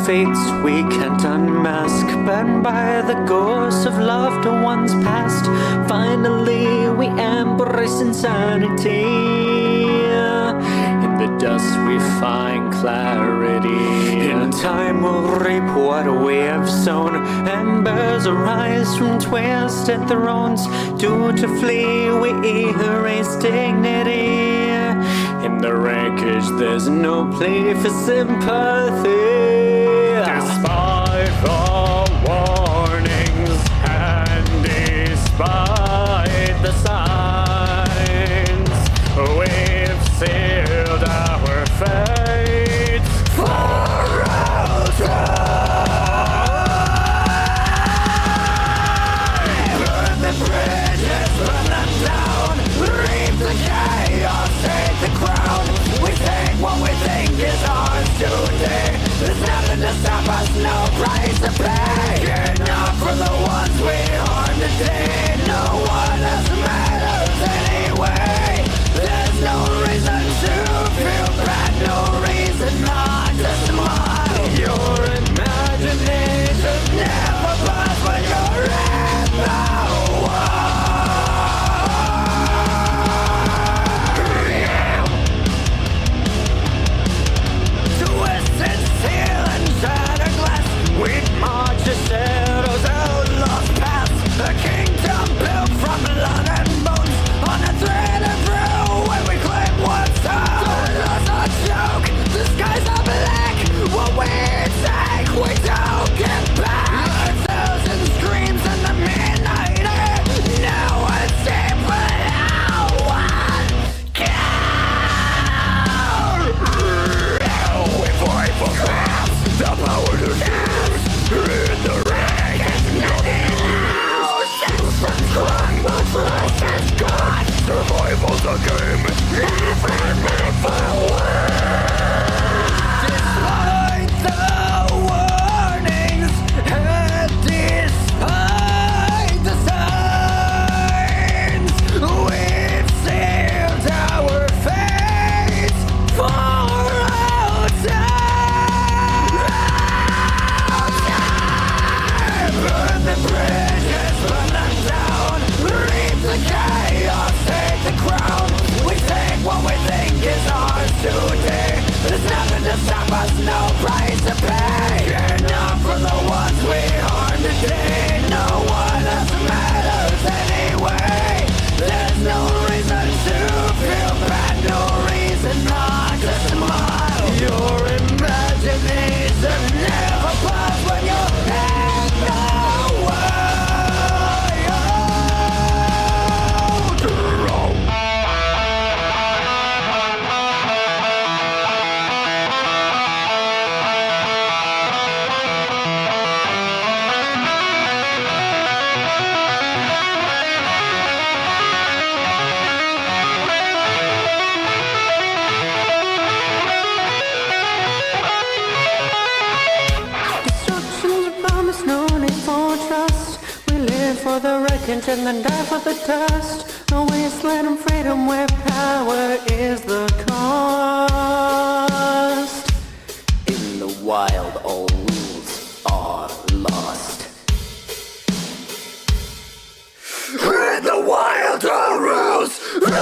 fates we can't unmask, burned by the ghosts of loved ones past. Finally we embrace insanity. In the dust we find clarity. In time we'll reap what we have sown. Embers arise from twisted thrones. Due to flee we erase dignity. In the wreckage there's no plea for sympathy. Despite the warnings and despite the signs, we've sealed our fates for all time. Burn the bridges, burn them down, reap the chaos, take the crown. We take what we think is ours today. There's nothing to stop us, no price to pay. Enough for the ones we harm today. No one else matters anyway. There's no reason to feel bad, no reason not to smile. Your imagination never buys when you're in the twisted steel and shattered glass, we'd march the shadows out lost paths. A kingdom built from blood and bones, on a thread of brew where we claim what's ours. The laws are joke, the skies are black. What we take, we don't get back. A thousand screams in the midnight air. No one's safe, but no one cares. We fight for crafts, the power to dance. In the rain, there's nothing new. Systems crumble, trust is gone. Survival's a game, even if I win. Despite the warnings and despite the signs, we've sealed our fates for all time. Burn the bridges, burn them down, reap the chaos, take the crown. We take what we think is ours today. There's nothing to stop us, no price to pay. Enough for the ones we harm today. No one else matters anyway. There's no reason to feel bad, no reason not to smile. Your imagination never buys when you're in the destruction's promise, no need for trust. We live for the wreckage and then die for the dust. A wasteland and freedom where power is the cost. In the wild, all rules are lost. In the wild, all rules burn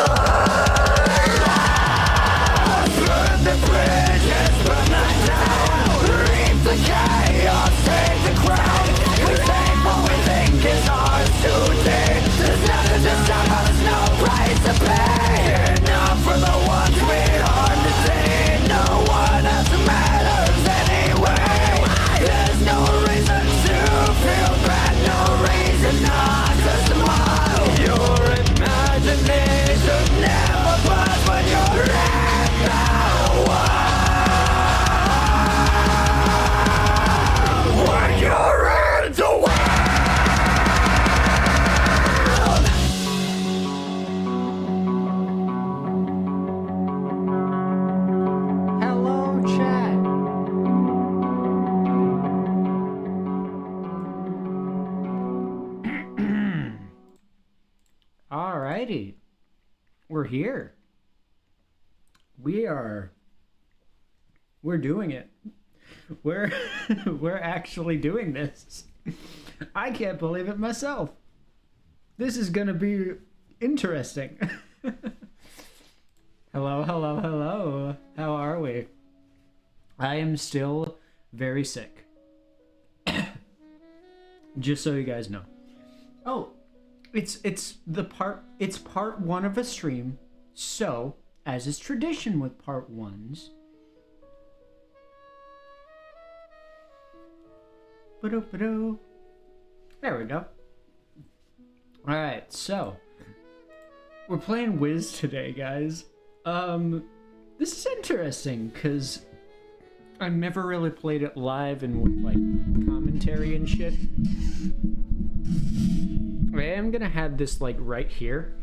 the bridges, burn them down, reap the chaos, take the crown. We take what we think is ours today. There's nothing to stop us, no price to pay. Enough for the ones we harm today. No one else matters anyway. There's no reason to feel bad, no reason not to smile. Your imagination never buys when you're in the wild. When you're in the wild. Hello, chat. Alrighty. We're here. We're doing it. we're we're actually doing this. I can't believe it myself. This is gonna be interesting. Hello, hello, hello. How are we? I am still very sick. Just so you guys know. Oh, it's part one of a stream. So, as is tradition with part ones. There we go. Alright, so we're playing Wiz today, guys. This is interesting because I've never really played it live and with like commentary and shit. I am gonna have this like right here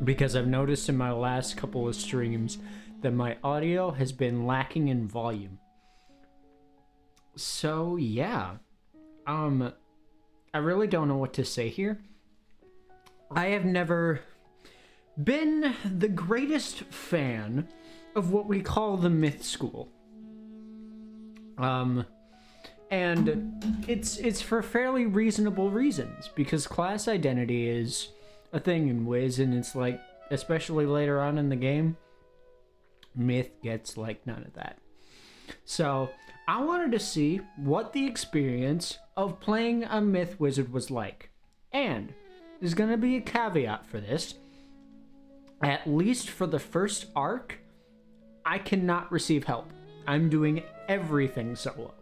because I've noticed in my last couple of streams that my audio has been lacking in volume. So yeah, I really don't know what to say here. I have never been the greatest fan of what we call the myth school. And it's for fairly reasonable reasons, because class identity is a thing in Wiz, and it's like, especially later on in the game, myth gets like none of that. So I wanted to see what the experience of playing a myth wizard was like. And there's gonna be a caveat for this. At least for the first arc, I cannot receive help. I'm doing everything solo.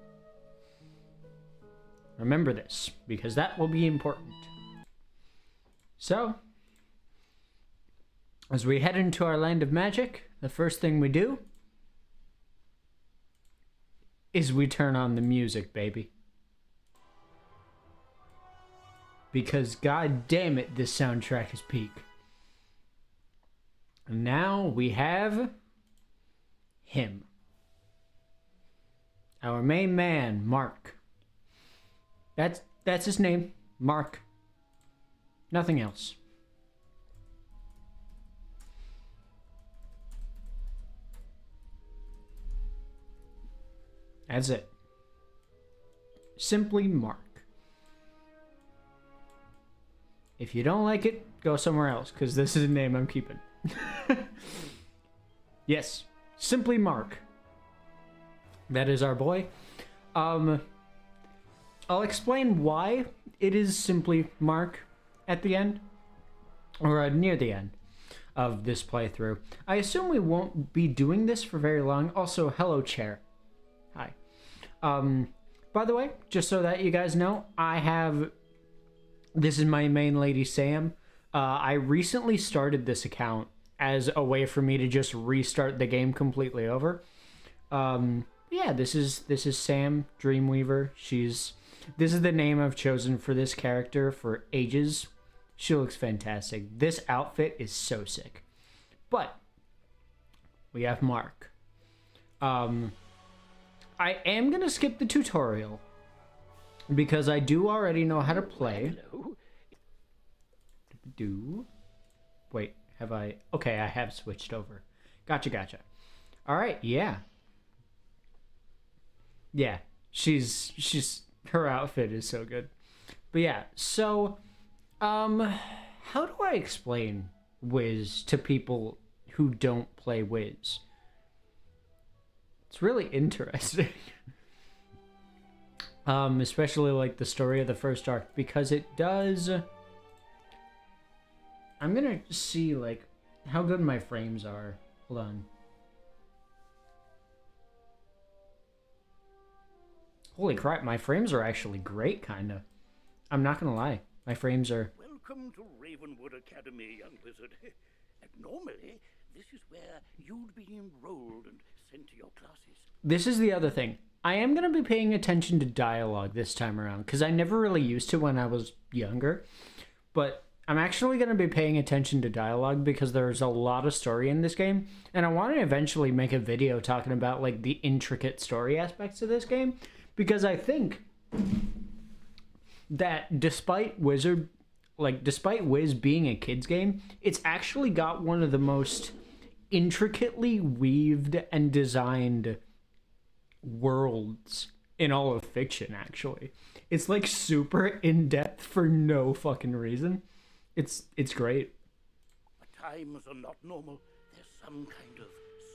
Remember this, because that will be important. So, as we head into our land of magic, the first thing we do is we turn on the music, baby. Because god damn it, this soundtrack is peak. And now we have him. Our main man, Mark. That's his name, Mark. Nothing else. That's it. Simply Mark. If you don't like it, go somewhere else, because this is a name I'm keeping. Yes, simply Mark. That is our boy. I'll explain why it is simply Mark at the end, or near the end of this playthrough. I assume we won't be doing this for very long. Also, hello, chair. Hi. By the way, just so that you guys know, this is my main lady, Sam. I recently started this account as a way for me to just restart the game completely over. Yeah, this is Sam Dreamweaver. This is the name I've chosen for this character for ages. She looks fantastic. This outfit is so sick. But we have Mark. I am gonna skip the tutorial because I do already know how to play. Wait, have I? Okay, I have switched over. Gotcha. All right, yeah. Yeah, her outfit is so good. But yeah, so how do I explain Wiz to people who don't play Wiz? It's really interesting. Especially like the story of the first arc, because it does. I'm gonna see like how good my frames are. Hold on. Holy crap, my frames are actually great, kinda. I'm not gonna lie. My frames are... Welcome to Ravenwood Academy, young wizard. And normally, this is where you'd be enrolled and sent to your classes. This is the other thing. I am gonna be paying attention to dialogue this time around, because I never really used to when I was younger. But I'm actually gonna be paying attention to dialogue because there's a lot of story in this game. And I want to eventually make a video talking about like the intricate story aspects of this game. Because I think that despite Wiz being a kid's game, it's actually got one of the most intricately weaved and designed worlds in all of fiction, actually. It's like super in-depth for no fucking reason. It's great. Times are not normal. There's some kind of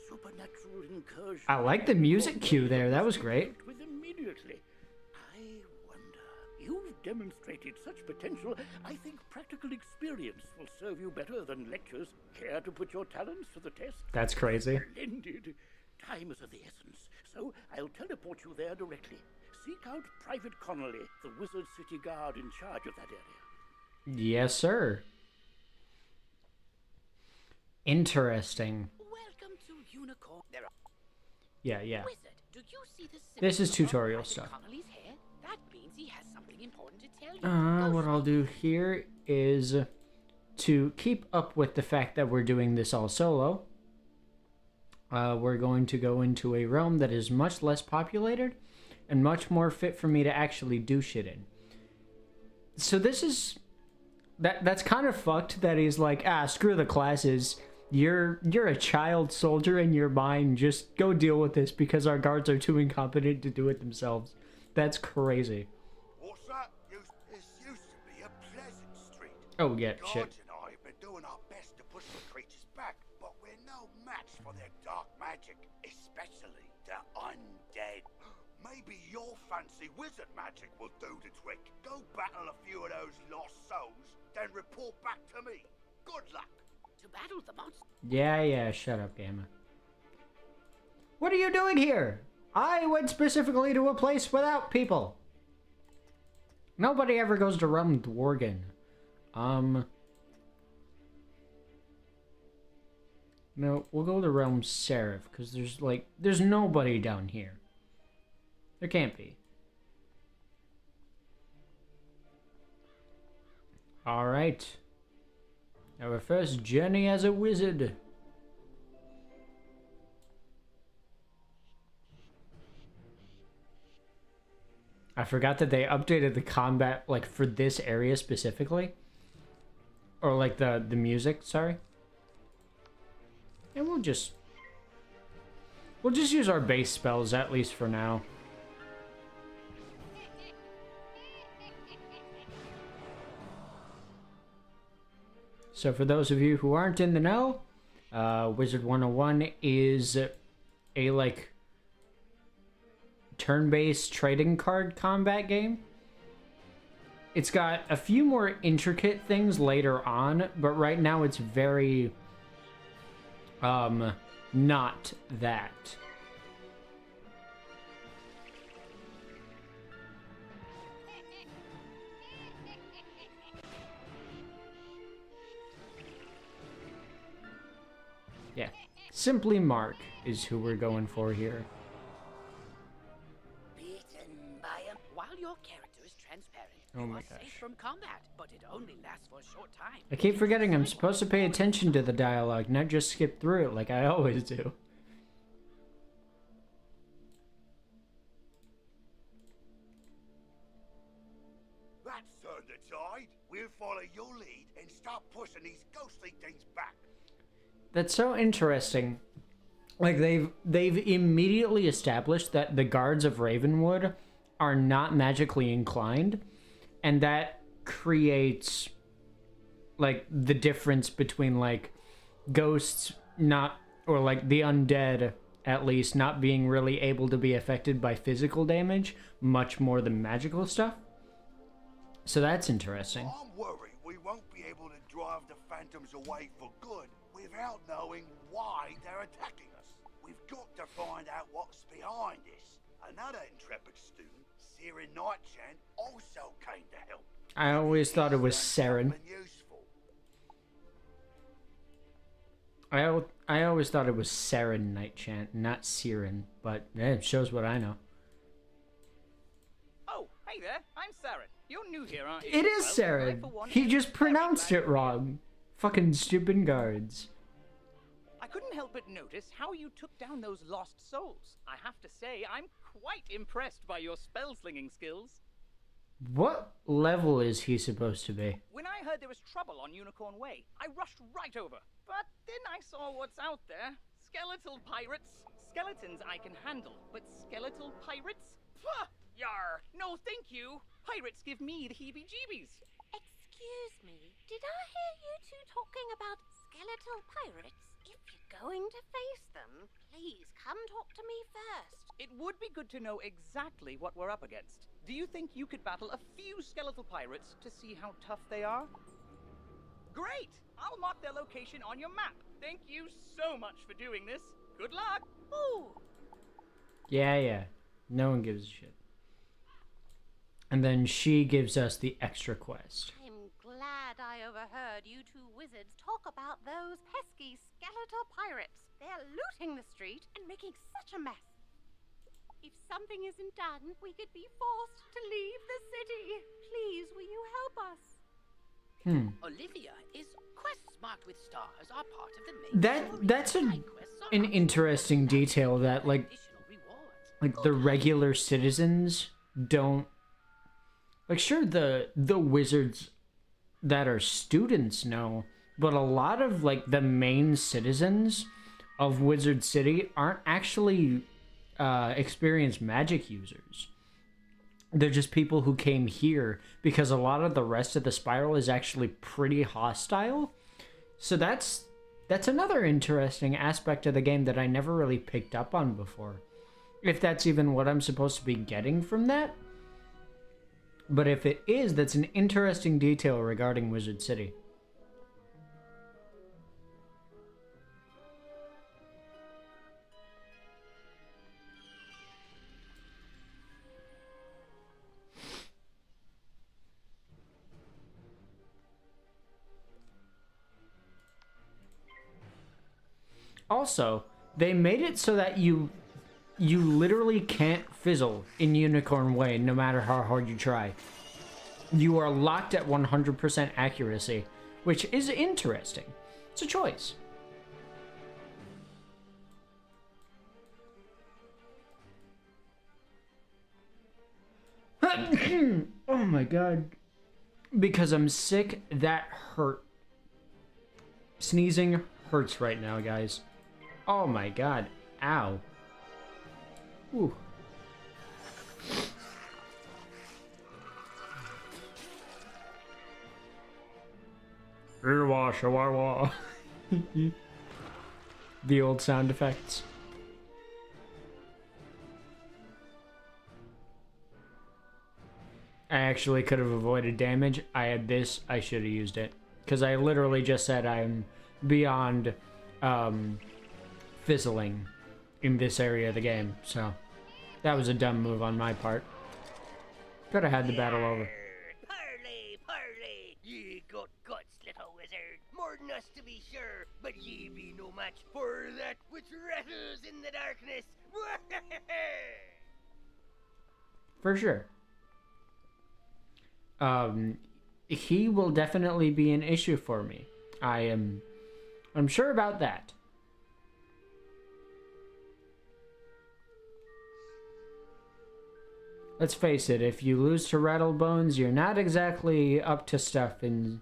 supernatural incursion. I like the music cue there. That was great. With immediately. I wonder. You've demonstrated such potential. I think practical experience will serve you better than lectures. Care to put your talents to the test? That's crazy. Splendid. Time is of the essence, so I'll teleport you there directly. Seek out Private Connolly, the Wizard City Guard in charge of that area. Yes, sir. Interesting. Welcome to Unicorn. There are Yeah. Wizard. Do you see the This is symbol on tutorial Private stuff. Connolly's hair? That means he has something important to tell you. What I'll do here is to keep up with the fact that we're doing this all solo. We're going to go into a realm that is much less populated and much more fit for me to actually do shit in. So this is... That's kind of fucked that he's like, screw the classes. You're a child soldier in your mind. Just go deal with this because our guards are too incompetent to do it themselves. That's crazy. What's that? This used to be a pleasant street. Oh, yeah, Guards shit. and I have been doing our best to push the creatures back, but we're no match for their dark magic, especially the undead. Maybe your fancy wizard magic will do the trick. Go battle a few of those lost souls, then report back to me. Good luck. To battle the monster. Yeah, shut up, Gamma. What are you doing here? I went specifically to a place without people. Nobody ever goes to Realm Dworgen. No, we'll go to Realm Seraph, because there's nobody down here. There can't be. Alright. Our first journey as a wizard. I forgot that they updated the combat, like, for this area specifically. Or, like, the music, sorry. And we'll just use our base spells, at least for now. So for those of you who aren't in the know, Wizard101 is a, like, turn-based trading card combat game. It's got a few more intricate things later on, but right now it's very, not that. Yeah, simply Mark is who we're going for here. Beaten by a... While your character is transparent, Oh you my are gosh. safe from combat, but it only lasts for a short time. I keep forgetting I'm supposed to pay attention to the dialogue, not just skip through it like I always do. That's turned the tide. We'll follow your lead and start pushing these ghostly things back. That's so interesting. Like, they've immediately established that the guards of Ravenwood are not magically inclined, and that creates, like, the difference between, like, ghosts not, or, like, the undead, at least, not being really able to be affected by physical damage, much more than magical stuff. So that's interesting. I'm worried we won't be able to drive the phantoms away for good without knowing why they're attacking us. We've got to find out what's behind this. Another intrepid student, Siren Nightchant, also came to help. I always thought it was Saren. Something useful. I always thought it was Saren Nightchant, not Siren, but it shows what I know. Oh, hey there, I'm Saren. You're new here, aren't you? It is Well, I, Saren. for one, He am just very pronounced glad it wrong. Fucking stupid guards. I couldn't help but notice how you took down those lost souls. I have to say, I'm quite impressed by your spell-slinging skills. What level is he supposed to be? When I heard there was trouble on Unicorn Way, I rushed right over. But then I saw what's out there. skeletal pirates? Skeletons I can handle, but skeletal pirates? Pah! Yar! No, thank you. Pirates give me the heebie-jeebies. Excuse me, did I hear you two talking about skeletal pirates? If you're going to face them, please come talk to me first. It would be good to know exactly what we're up against. Do you think you could battle a few skeletal pirates to see how tough they are? Great! I'll mark their location on your map. Thank you so much for doing this. Good luck! Ooh, Yeah. No one gives a shit. And then she gives us the extra quest. I'm glad I overheard you two wizards talk about those pesky skeletal pirates. They're looting the street and making such a mess. If something isn't done, we could be forced to leave the city. Please, will you help us? Olivia, is quests marked with stars are part of the main story. That's Side quests are an optional. interesting detail that like Additional rewards. the regular citizens don't like. Sure, the wizards that are students know, but a lot of like the main citizens of Wizard City aren't actually experienced magic users. They're just people who came here because a lot of the rest of the spiral is actually pretty hostile. So that's another interesting aspect of the game that I never really picked up on before. If that's even what I'm supposed to be getting from that. But if it is, that's an interesting detail regarding Wizard City. Also, they made it so that you literally can't fizzle in Unicorn Way no matter how hard you try. You are locked at 100% accuracy, which is interesting. It's a choice. Oh my god. Because I'm sick, that hurt. Sneezing hurts right now, guys. Oh my god. Ow. Ooh. The old sound effects. I actually could have avoided damage. I had this, I should have used it. Because I literally just said I'm beyond fizzling in this area of the game. So that was a dumb move on my part. Could have had the battle over. Parley, parley! Ye got guts, little wizard. More than us to be sure, but ye be no match for that which rattles in the darkness. For sure. He will definitely be an issue for me. I'm sure about that. Let's face it, if you lose to Rattlebones, you're not exactly up to stuff in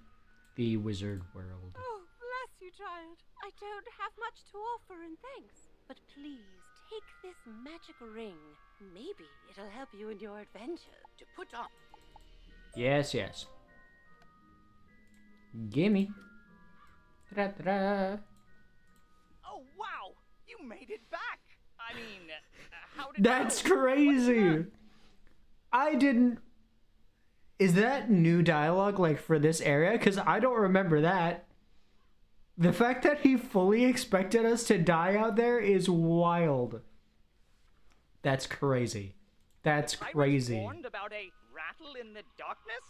the wizard world. Oh, bless you, child. I don't have much to offer in thanks. But please, take this magic ring. Maybe it'll help you in your adventure. To put on. Yes, yes. Gimme. Ta-da-ta-da. Oh, wow! You made it back! I mean, how did That's you... crazy! I didn't... Is that new dialogue, like, for this area? Because I don't remember that. The fact that he fully expected us to die out there is wild. That's crazy. That's crazy. I was warned about a rattle in the darkness?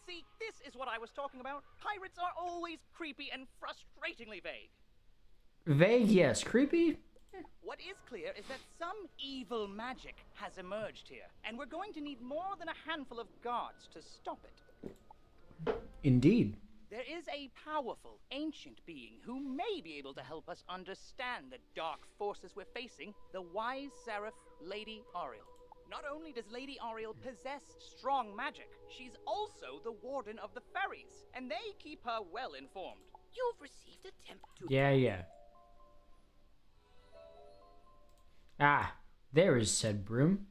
See, this is what I was talking about. Pirates are always creepy and frustratingly vague. Vague, yes. Creepy? What is clear is that some evil magic has emerged here, and we're going to need more than a handful of guards to stop it. Indeed. There is a powerful, ancient being who may be able to help us understand the dark forces we're facing, the wise seraph, Lady Ariel. Not only does Lady Ariel possess strong magic, she's also the warden of the ferries, and they keep her well informed. You've received a temp to... Yeah. Ah, there is said broom.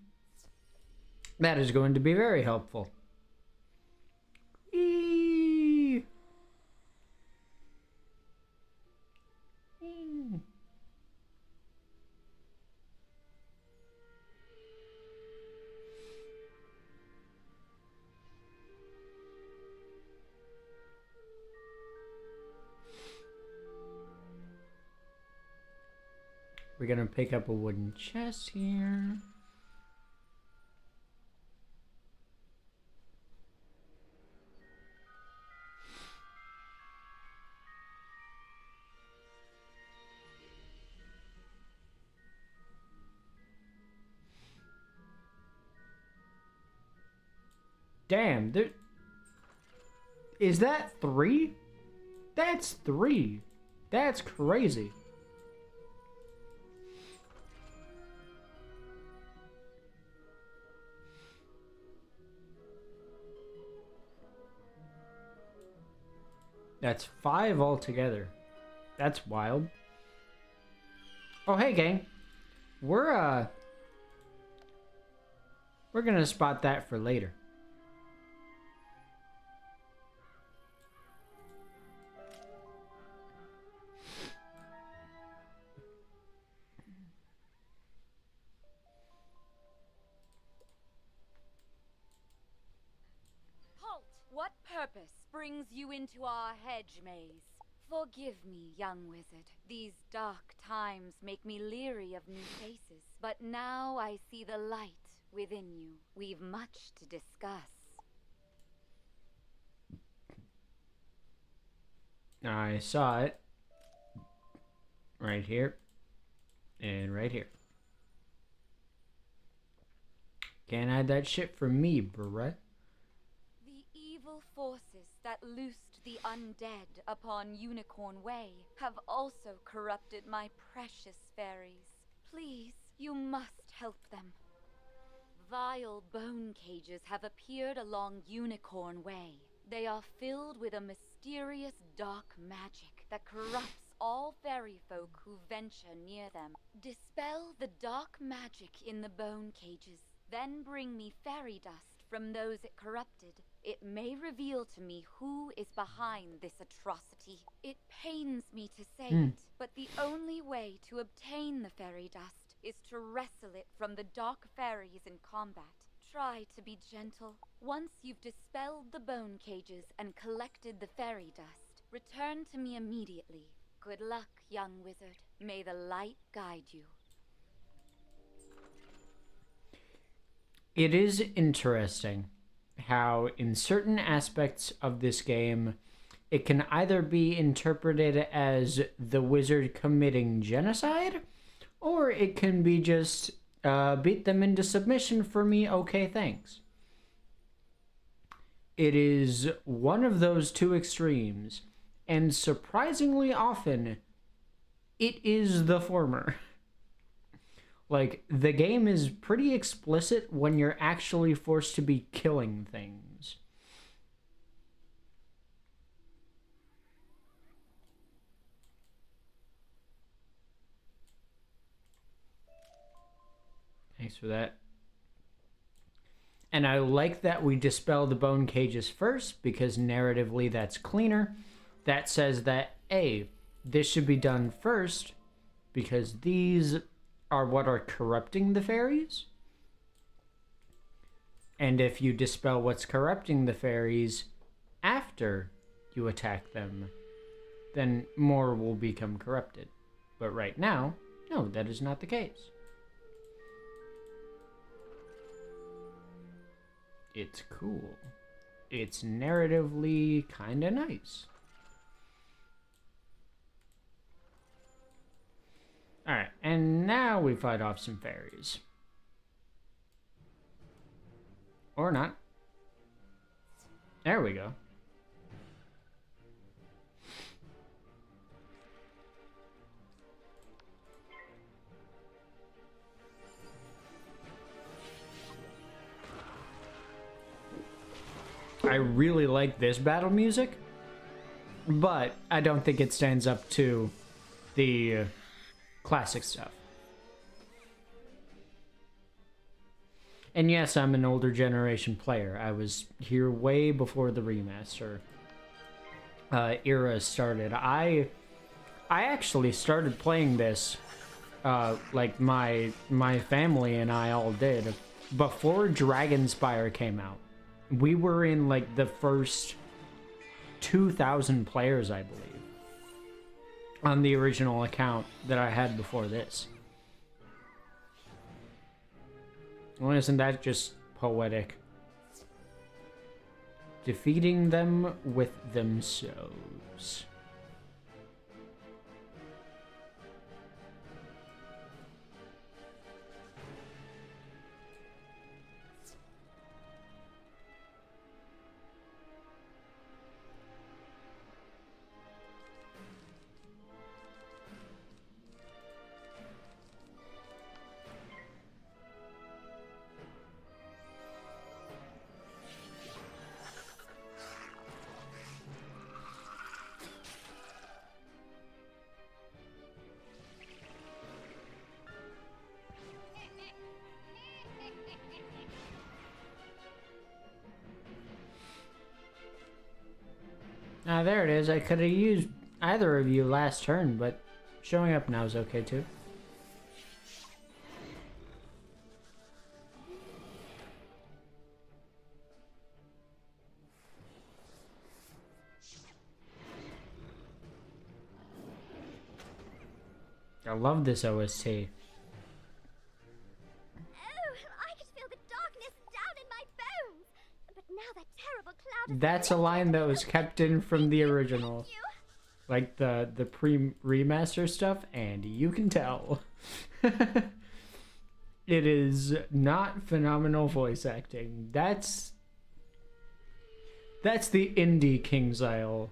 That is going to be very helpful. Whee! Whee. We're gonna pick up a wooden chest here. Damn, there... Is that 3? That's 3. That's crazy. That's 5 altogether. That's wild. Oh, hey, gang. We're gonna spot that for later. Halt! What purpose brings you into our hedge maze? Forgive me, young wizard. These dark times make me leery of new faces. But now I see the light within you. We've much to discuss. I saw it. Right here. And right here. Can't hide that shit from me, bruh. The evil forces that loosed the undead upon Unicorn Way have also corrupted my precious fairies. Please, you must help them. Vile bone cages have appeared along Unicorn Way. They are filled with a mysterious dark magic that corrupts all fairy folk who venture near them. Dispel the dark magic in the bone cages, then bring me fairy dust from those it corrupted. It may reveal to me who is behind this atrocity. It pains me to say it, but the only way to obtain the fairy dust is to wrestle it from the dark fairies in combat. Try to be gentle. Once you've dispelled the bone cages and collected the fairy dust, return to me immediately. Good luck, young wizard. May the light guide you. It is interesting how in certain aspects of this game, it can either be interpreted as the wizard committing genocide, or it can be just beat them into submission for me, okay, thanks. It is one of those two extremes, and surprisingly often, it is the former. Like, the game is pretty explicit when you're actually forced to be killing things. Thanks for that. And I like that we dispel the bone cages first, because narratively that's cleaner. That says that, A, this should be done first, because these are what are corrupting the fairies. And if you dispel what's corrupting the fairies after you attack them, then more will become corrupted. But right now, no, that is not the case. It's cool. It's narratively kinda nice. Alright, and now we fight off some fairies. Or not. There we go. I really like this battle music, but I don't think it stands up to the classic stuff. And yes, I'm an older generation player. I was here way before the remaster era started. I actually started playing this, like my family and I all did, before Dragonspire came out. We were in like the first 2,000 players, I believe, on the original account that I had before this. Well, isn't that just poetic? Defeating them with themselves. Ah, there it is. I could have used either of you last turn, but showing up now is okay too. I love this OST. Oh, I could feel the darkness down in my bones. But now that terrible cloud is That's a line that was kept in from the original. Like the pre-remaster stuff, and you can tell. It is not phenomenal voice acting. That's the indie King's Isle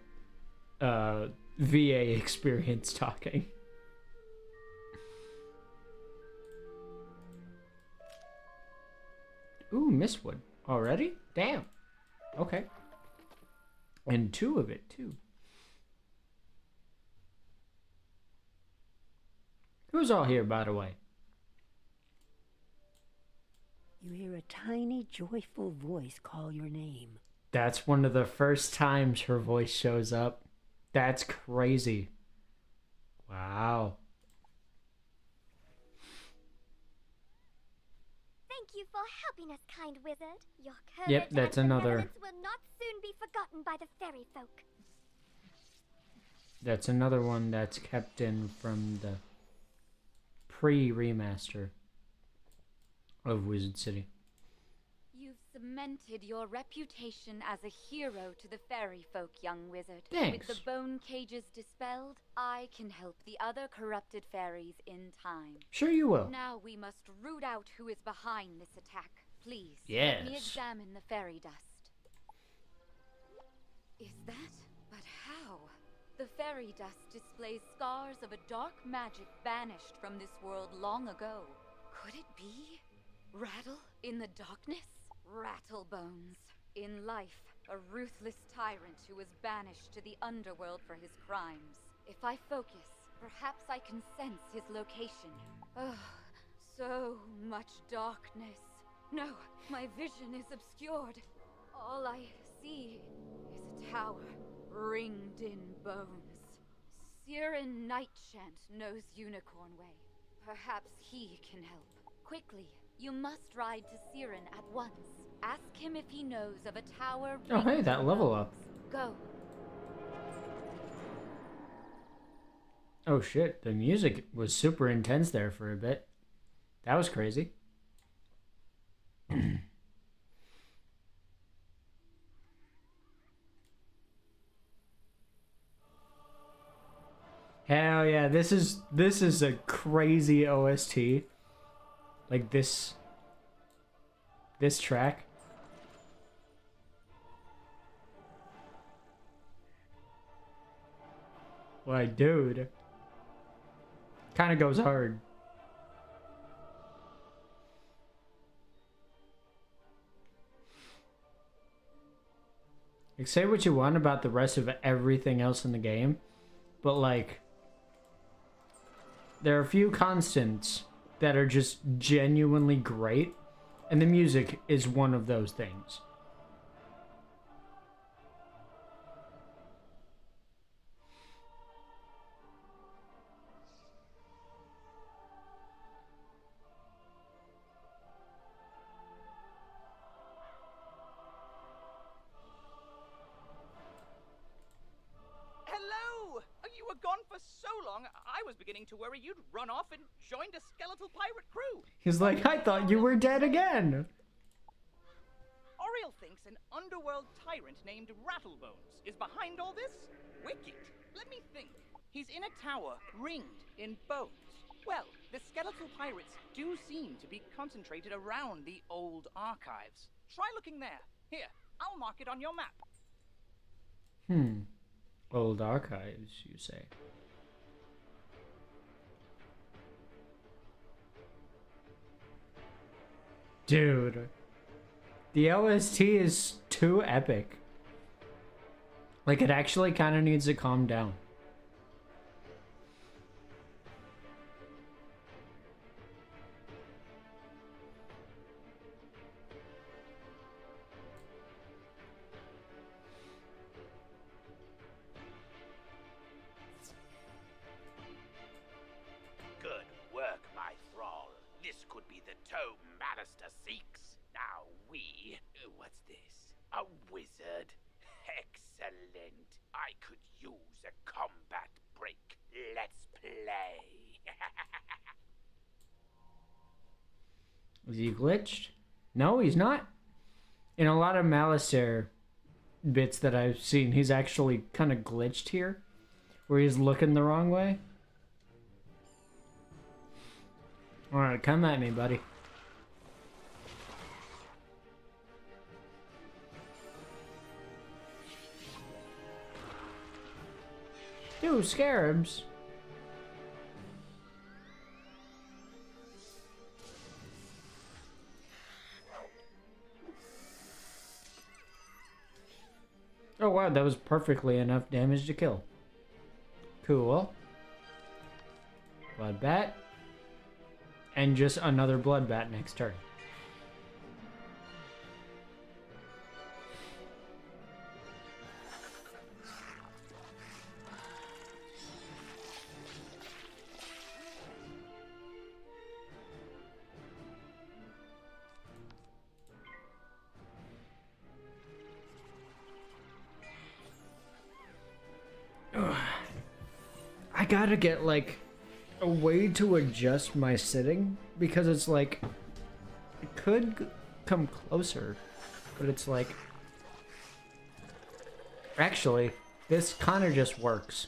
VA experience talking. Ooh, Mistwood. Already? Damn. Okay. And 2 of it, too. Who's all here, by the way? You hear a tiny, joyful voice call your name. That's one of the first times her voice shows up. That's crazy. Wow. Thank you for helping us, kind wizard. Your courage Yep, that's and another. benevolence will not soon be forgotten by the fairy folk. That's another one that's kept in from the pre-remaster of Wizard City. You've cemented your reputation as a hero to the fairy folk, young wizard. Thanks. With the bone cages dispelled, I can help the other corrupted fairies in time. Sure you will. Now we must root out who is behind this attack. Please, Yes. let me examine the fairy dust. Is that? But how? The fairy dust displays scars of a dark magic banished from this world long ago. Could it be? Rattle in the darkness? Rattlebones. In life, a ruthless tyrant who was banished to the underworld for his crimes. If I focus, perhaps I can sense his location. Oh, so much darkness. No, my vision is obscured. All I see is a tower ringed in bones. Siren Nightshant knows Unicorn Way. Perhaps he can help. Quickly, you must ride to Siren at once. Ask him if he knows of a tower. Oh, hey, that level up. Go. Oh shit, the music was super intense there for a bit. That was crazy. Hell yeah, this is a crazy OST. Like this track. Like, dude. Kind of goes hard. Like, say what you want about the rest of everything else in the game, but like, there are a few constants that are just genuinely great, And the music is one of those things. Hello! You were gone for so long, I was beginning to worry you'd run off and joined a skeletal pirate crew. He's like, I thought you were dead again. Oriel thinks an underworld tyrant named Rattlebones is behind all this? Wicked. Let me think. He's in a tower, ringed in bones. Well, the skeletal pirates do seem to be concentrated around the old archives. Try looking there. Here, I'll mark it on your map. Old archives, you say? Dude. The OST is too epic. Like, it actually kind of needs to calm down. Good work, my thrall. This could be the tome Manister seeks. Now what's this? A wizard? Excellent. I could use a combat break. Let's play. Is he glitched? No, he's not. In a lot of Malistaire bits that I've seen, he's actually kind of glitched here, where he's looking the wrong way. Alright, come at me, buddy. Dude, scarabs. Oh wow, that was perfectly enough damage to kill. Cool. Blood bat. And just another blood bat next turn. I gotta get like a way to adjust my sitting, because it's like it could come closer, but it's like actually this kind of just works.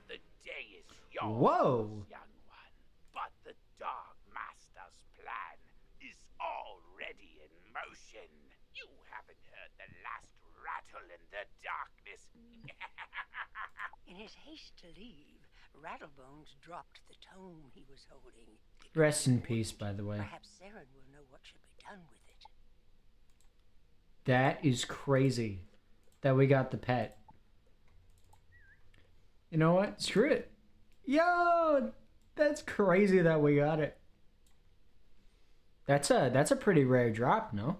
The day is yours, Whoa. young one. But the Dark Master's plan is already in motion. You haven't heard the last rattle in the darkness. In his haste to leave, Rattlebones dropped the tome he was holding. Rest in peace, by the way. Perhaps Saren will know what should be done with it. That is crazy that we got the pet. You know what? Screw it. Yo, that's crazy that we got it. That's a pretty rare drop, no?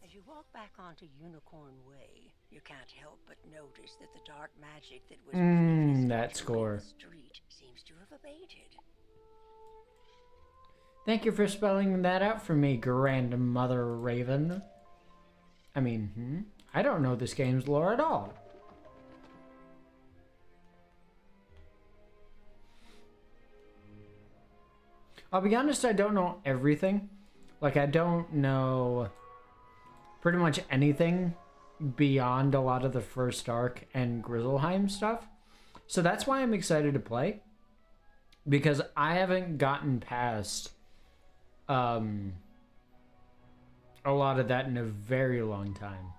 As you walk back onto Unicorn Way, you can't help but notice that the dark magic that was previously that score. on the street seems to have abated. Thank you for spelling that out for me, grandmother Raven. I mean, I don't know this game's lore at all. I'll be honest, I don't know everything. Like, I don't know pretty much anything beyond a lot of the first arc and Grizzleheim stuff. So that's why I'm excited to play. Because I haven't gotten past a lot of that in a very long time.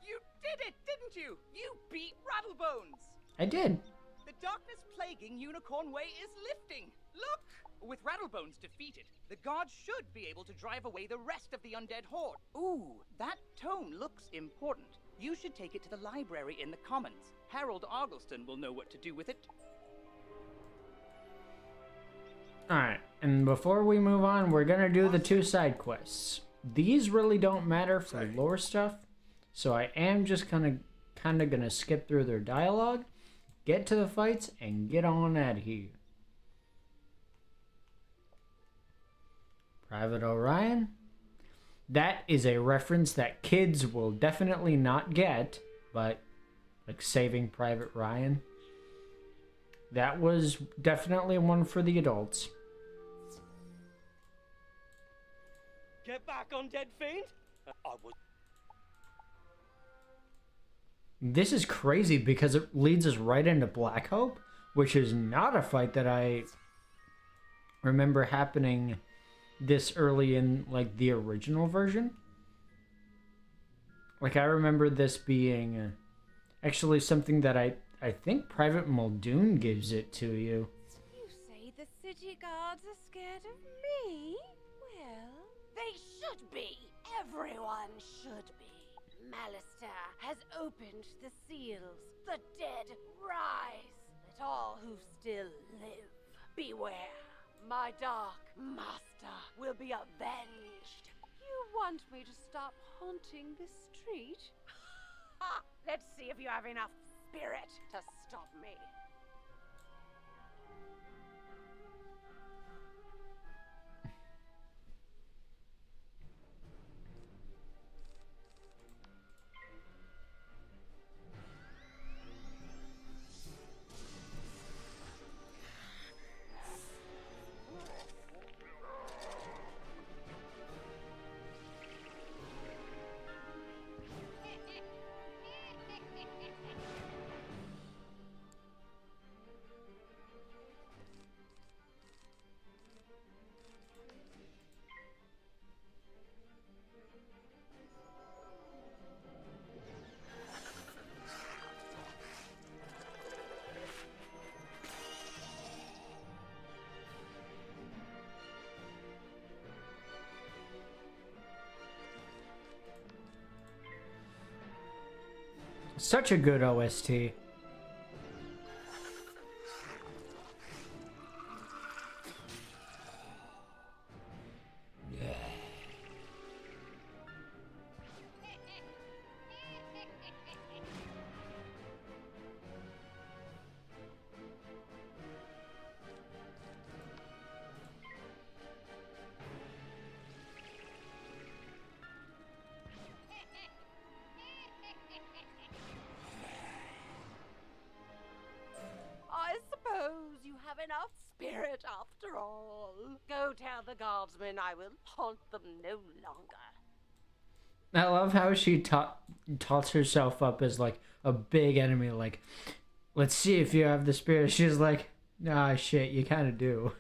You did it, didn't you? You beat Rattlebones! I did. The darkness plaguing Unicorn Way is lifting. Look! With Rattlebones defeated, the gods should be able to drive away the rest of the undead horde. Ooh, that tome looks important. You should take it to the library in the Commons. Harold Argleston will know what to do with it. Alright, and before we move on, we're gonna do the 2 side quests. These really don't matter for lore stuff, so I am just kinda gonna skip through their dialogue, get to the fights, and get on out of here. Private Orion. That is a reference that kids will definitely not get, but like Saving Private Ryan. That was definitely one for the adults. Get back, undead fiend! I was. This is crazy because it leads us right into Black Hope, which is not a fight that I remember happening this early in like the original version. Like I remember this being actually something that I think Private Muldoon gives it to you. You say the city guards are scared of me? Well, they should be. Everyone should be. Malister has opened the seals. The dead rise. Let all who still live beware. My dark master will be avenged. You want me to stop haunting this street? Ha! Let's see if you have enough spirit to stop me. Such a good OST. I suppose you have enough spirit after all. Go tell the guardsmen I will haunt them no longer. I love how she tots herself up as like a big enemy. Like, let's see if you have the spirit. She's like, nah, shit, you kind of do.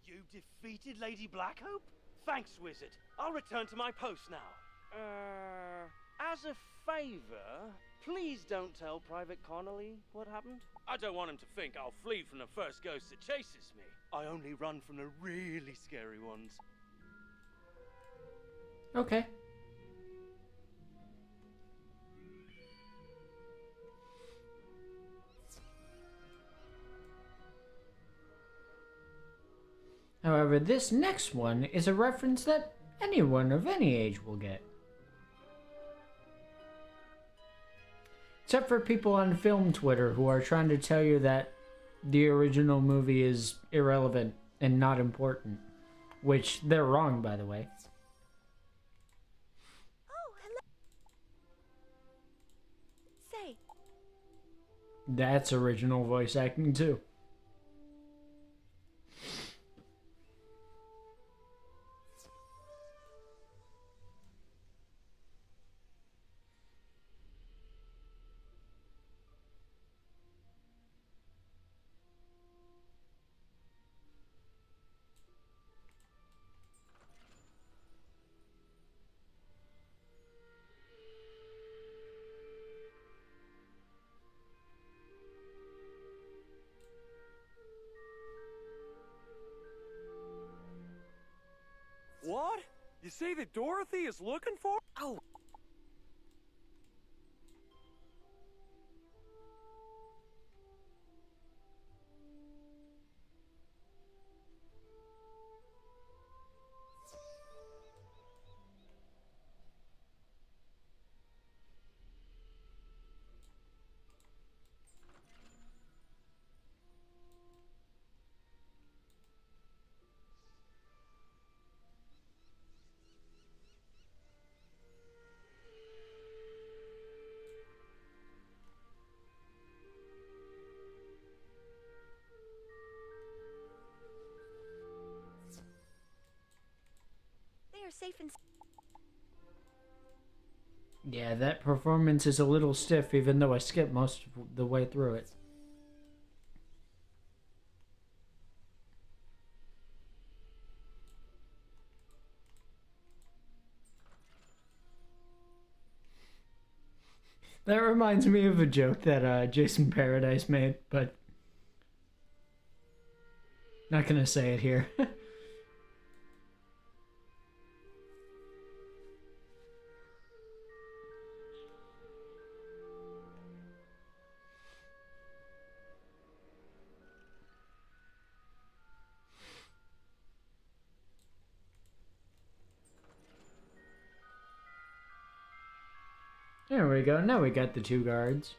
You defeated Lady Blackhope? Thanks, Wizard. I'll return to my post now. As a favor, please don't tell Private Connolly what happened. I don't want him to think I'll flee from the first ghost that chases me. I only run from the really scary ones. Okay. However, this next one is a reference that anyone of any age will get. Except for people on film Twitter who are trying to tell you that the original movie is irrelevant and not important. Which, they're wrong, by the way. Oh, hello. Say. That's original voice acting too. You say that Dorothy is looking for? Oh. They are safe and... Yeah, that performance is a little stiff, even though I skipped most of the way through it. That reminds me of a joke that Jason Paradise made, but not gonna say it here. There we go. Now we got the two guards.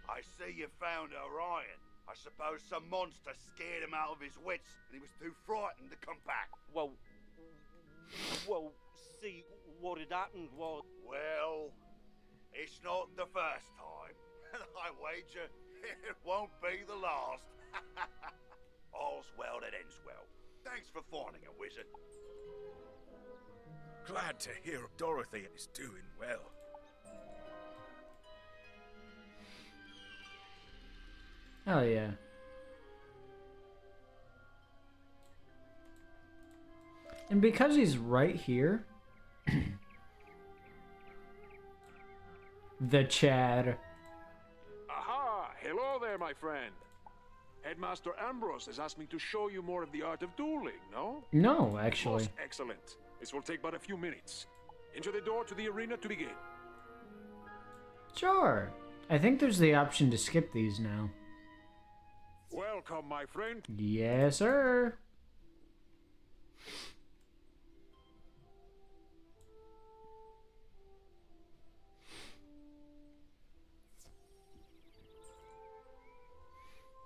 I see you found Orion. I suppose some monster scared him out of his wits and he was too frightened to come back. Well, see, what had happened was... Well, it's not the first time. I wager it won't be the last. All's well that ends well. Thanks for finding a wizard. Glad to hear Dorothy is doing well. Hell yeah. And because he's right here, the Chad. Aha! Hello there, my friend. Headmaster Ambrose has asked me to show you more of the art of dueling, no? No, actually. Most excellent. This will take but a few minutes. Enter the door to the arena to begin. Sure. I think there's the option to skip these now. Welcome, my friend. Yes, sir.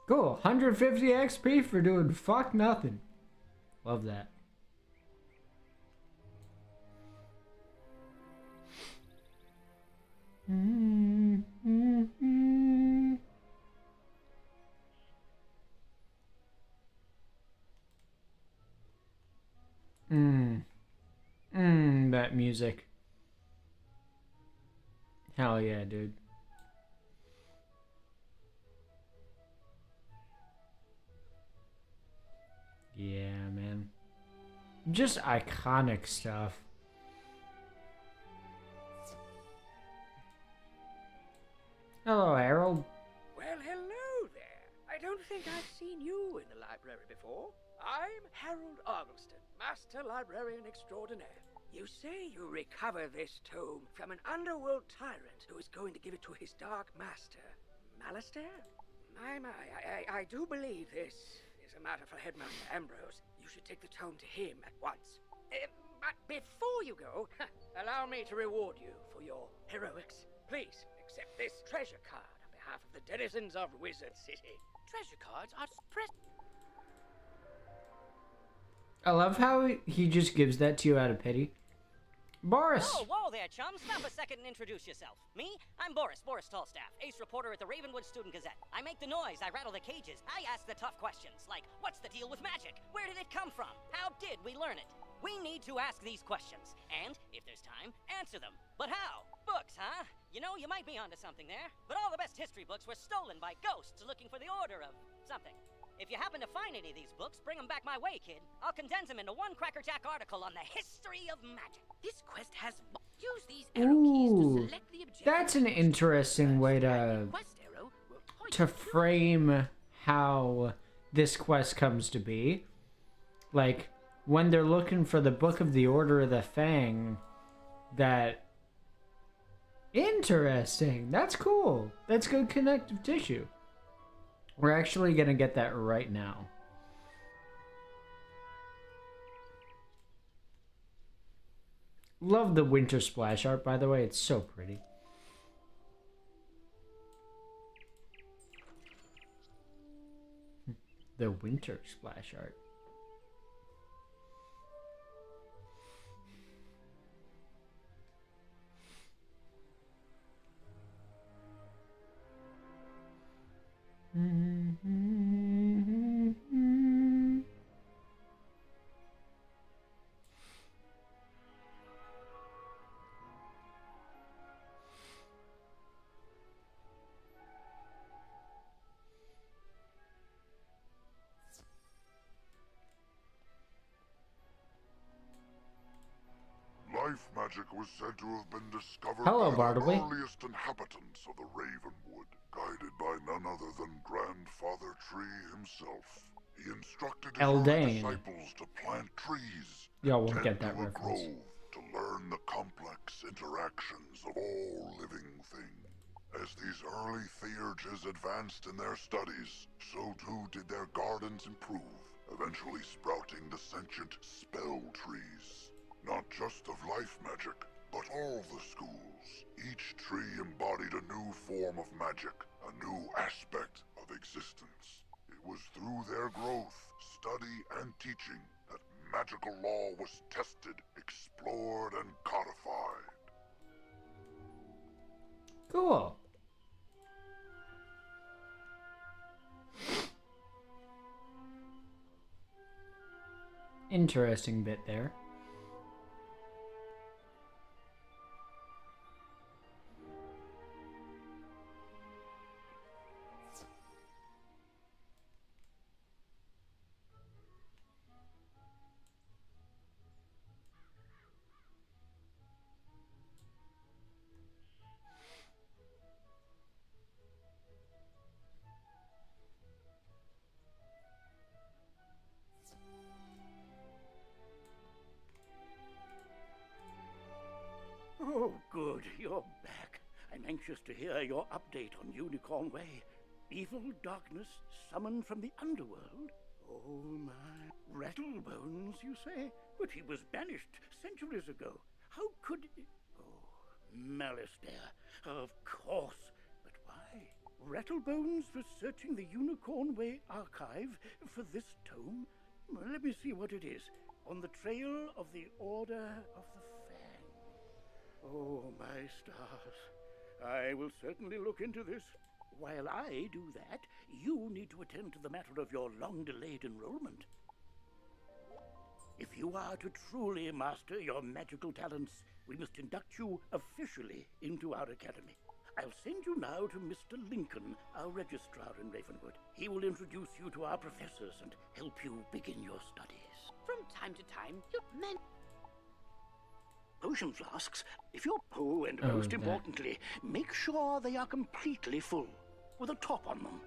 Cool. 150 XP for doing fuck nothing. Love that. That music. Hell yeah, dude. Yeah, man. Just iconic stuff. Hello, Harold. Well, hello there. I don't think I've seen you in the library before. I'm Harold Argleston, Master Librarian Extraordinaire. You say you recover this tome from an underworld tyrant who is going to give it to his dark master, Malastair? My, I do believe this is a matter for Headmaster Ambrose. You should take the tome to him at once. But before you go, allow me to reward you for your heroics. Please, accept this treasure card on behalf of the denizens of Wizard City. Treasure cards are press. I love how he just gives that to you out of pity. Boris! Oh, whoa there, chum. Stop a second and introduce yourself. Me? I'm Boris Tallstaff, ace reporter at the Ravenwood Student Gazette. I make the noise, I rattle the cages, I ask the tough questions, like, what's the deal with magic? Where did it come from? How did we learn it? We need to ask these questions, and, if there's time, answer them. But how? Books, huh? You know, you might be onto something there, but all the best history books were stolen by ghosts looking for the order of something. If you happen to find any of these books, bring them back my way, kid. I'll condense them into one crackerjack article on the history of magic. This quest has... Use these arrow keys to select the objective. That's an interesting way to frame how this quest comes to be. Like, when they're looking for the Book of the Order of the Fang, that... Interesting. That's cool. That's good connective tissue. We're actually gonna get that right now. Love the winter splash art, by the way. It's so pretty. The winter splash art. Life magic was said to have been discovered Hello, by Bartleby. the earliest inhabitants of the Ravenwood, guided by none other than Grandfather Tree himself. He instructed his early Eldane. disciples to plant trees Y'all and won't tend get that to a reference. grove to learn the complex interactions of all living things. As these early theurges advanced in their studies, so too did their gardens improve, eventually sprouting the sentient spell trees. Not just of life magic, but all the schools. Each tree embodied a new form of magic, a new aspect of existence. It was through their growth, study, and teaching that magical law was tested, explored, and codified. Cool. Interesting bit there. Oh, good, you're back. I'm anxious to hear your update on Unicorn Way. Evil darkness summoned from the underworld? Oh my. Rattlebones, you say? But he was banished centuries ago. How could... Oh, malice there. Of course. But why? Rattlebones was searching the Unicorn Way archive for this tome? Well, let me see what it is. On the trail of the Order of the Fang. Oh, my stars. I will certainly look into this. While I do that, you need to attend to the matter of your long-delayed enrollment. If you are to truly master your magical talents, we must induct you officially into our academy. I'll send you now to Mr. Lincoln, our registrar in Ravenwood. He will introduce you to our professors and help you begin your studies. From time to time, you men... Potion flasks, if you're and Oh, most that. importantly, make sure they are completely full, with a top on them,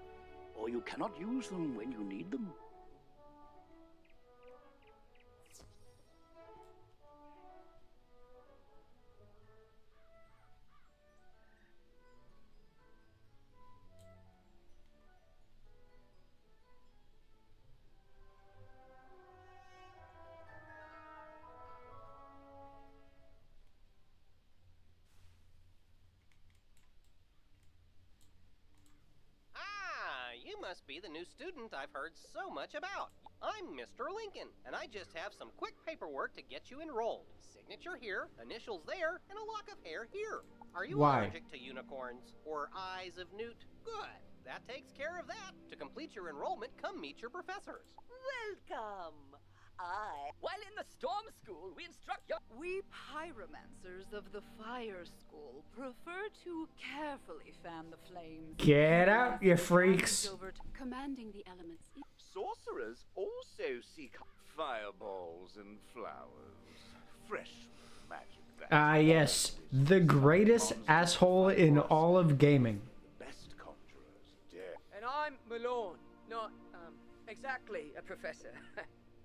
or you cannot use them when you need them. You must be the new student I've heard so much about. I'm Mr. Lincoln, and I just have some quick paperwork to get you enrolled. Signature here, initials there, and a lock of hair here. Are you Why? allergic to unicorns or eyes of newt? Good. That takes care of that. To complete your enrollment, come meet your professors. Welcome. While in the Storm School, we instruct young... We pyromancers of the Fire School prefer to carefully fan the flames. Get out, you freaks. Over to commanding the elements. Sorcerers also seek fireballs and flowers. Fresh magic. Ah, yes. The greatest asshole in all of gaming. Best conjurers dare. And I'm Malone, not, exactly a professor.